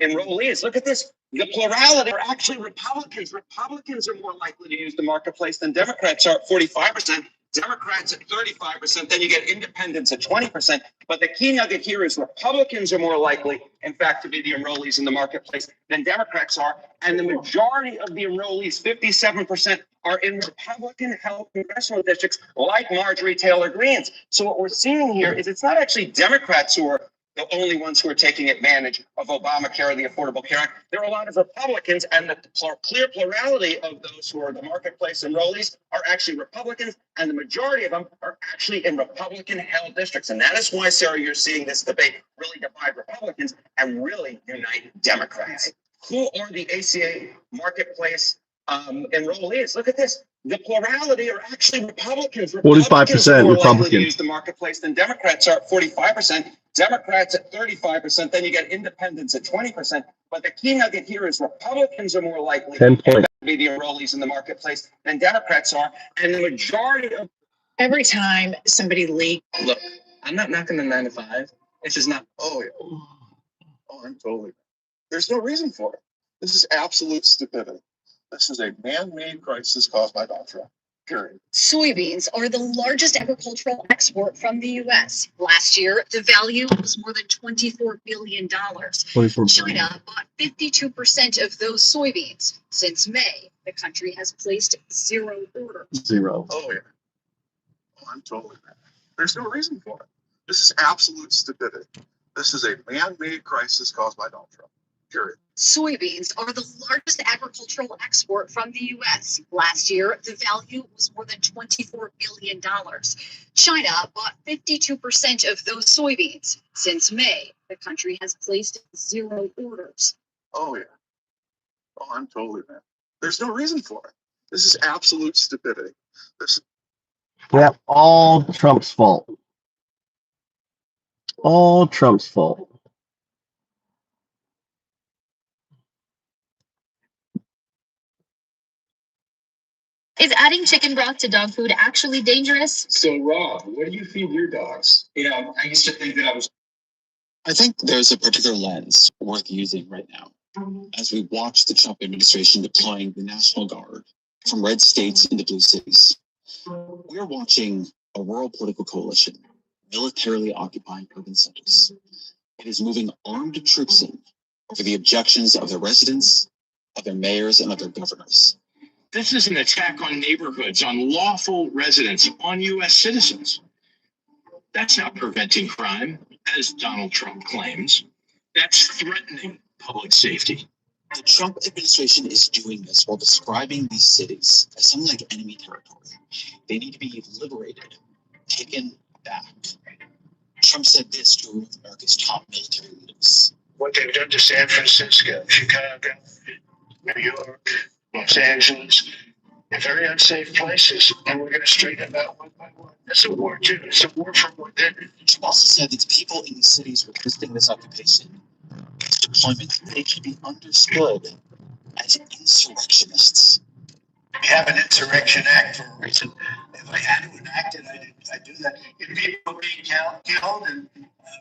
M: enrollees? Look at this. The plurality are actually Republicans. Republicans are more likely to use the marketplace than Democrats are at 45%. Democrats at 35%. Then you get independents at 20%. But the key nugget here is Republicans are more likely, in fact, to be the enrollees in the marketplace than Democrats are. And the majority of the enrollees, 57%, are in Republican-held congressional districts like Marjorie Taylor Greene's. So what we're seeing here is it's not actually Democrats who are the only ones who are taking advantage of Obamacare or the Affordable Care Act. There are a lot of Republicans, and the clear plurality of those who are the marketplace enrollees are actually Republicans, and the majority of them are actually in Republican-held districts. And that is why, Sarah, you're seeing this debate really divide Republicans and really unite Democrats. Who are the ACA marketplace enrollees? Look at this. The plurality are actually Republicans.
A: 45% Republican.
M: Use the marketplace than Democrats are at 45%. Democrats at 35%. Then you get independents at 20%. But the key nugget here is Republicans are more likely to be the enrollees in the marketplace than Democrats are. And the majority of every time somebody leaks, look, I'm not knocking the 9 to 5. It's just not.
J: Oh, I'm totally. There's no reason for it. This is absolute stupidity. This is a man-made crisis caused by Donald Trump. Period.
L: Soybeans are the largest agricultural export from the U.S. Last year, the value was more than $24 billion. China bought 52% of those soybeans. Since May, the country has placed 0 orders.
A: 0.
J: Oh, yeah. I'm totally mad. There's no reason for it. This is absolute stupidity. This is a man-made crisis caused by Donald Trump. Period.
L: Soybeans are the largest agricultural export from the U.S. Last year, the value was more than $24 billion. China bought 52% of those soybeans. Since May, the country has placed 0 orders.
J: Oh, yeah. Oh, I'm totally mad. There's no reason for it. This is absolute stupidity.
A: Yep, all Trump's fault. All Trump's fault.
L: Is adding chicken broth to dog food actually dangerous?
B: So, Rob, what do you feed your dogs? You know, I used to think that I think there's a particular lens worth using right now as we watch the Trump administration deploying the National Guard from red states into blue cities. We're watching a world political coalition militarily occupying urban centers. It is moving armed troops in over the objections of their residents, of their mayors, and of their governors.
M: This is an attack on neighborhoods, on lawful residents, on U.S. citizens. That's not preventing crime, as Donald Trump claims. That's threatening public safety.
B: The Trump administration is doing this while describing these cities as something like enemy territory. They need to be liberated, taken back. Trump said this to one of America's top military leaders.
O: What they've done to San Francisco, Chicago, New York, Los Angeles, they're very unsafe places, and we're going to straighten them out one by one. It's a war, too. It's a war from within.
B: Trump also said that the people in these cities resisting this occupation, this deployment, they should be understood as insurrectionists.
O: We have an Insurrection Act for a reason. If I had to enact it, I'd do that. If people were being killed and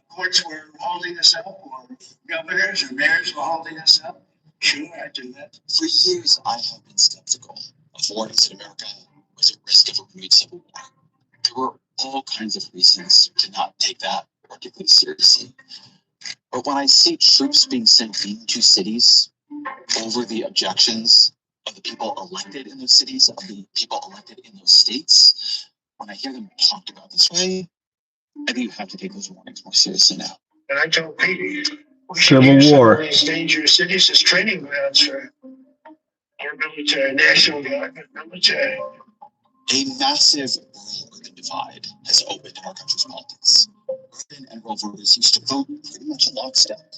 O: courts were holding us up, or governors or mayors were holding us up, sure, I'd do that.
B: For years, I have been skeptical of warnings that America was at risk of a renewed civil war. There were all kinds of reasons to not take that particularly seriously. But when I see troops being sent into cities over the objections of the people elected in those cities, of the people elected in those states, when I hear them talked about this way, I think you have to take those warnings more seriously now.
O: And I told Pete, we should use some of these dangerous cities as training grounds for our military, National Guard, military.
B: A massive rural-urban divide has opened in our country's politics. Urban and rural voters used to vote pretty much in lockstep.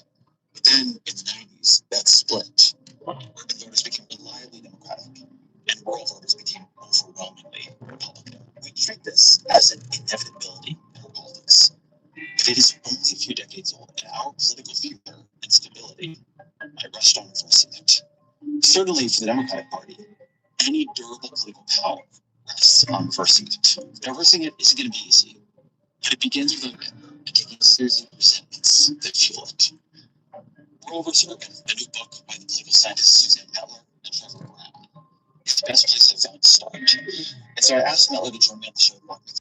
B: But then in the 90s, that split. Urban voters became reliably Democratic, and rural voters became overwhelmingly Republican. We treat this as an inevitability in our politics. But it is only a few decades old, and our political future and stability might rest on reversing it. Certainly for the Democratic Party, any durable political power rests on reversing it. Reversing it isn't going to be easy, but it begins with a taking seriously resentments that fuel it. Rural vs. Urban, a new book by the political scientists Suzanne Mettler and Trevor Brown, is the best place I've found to start. And so I asked Mettler to join me on the show to walk me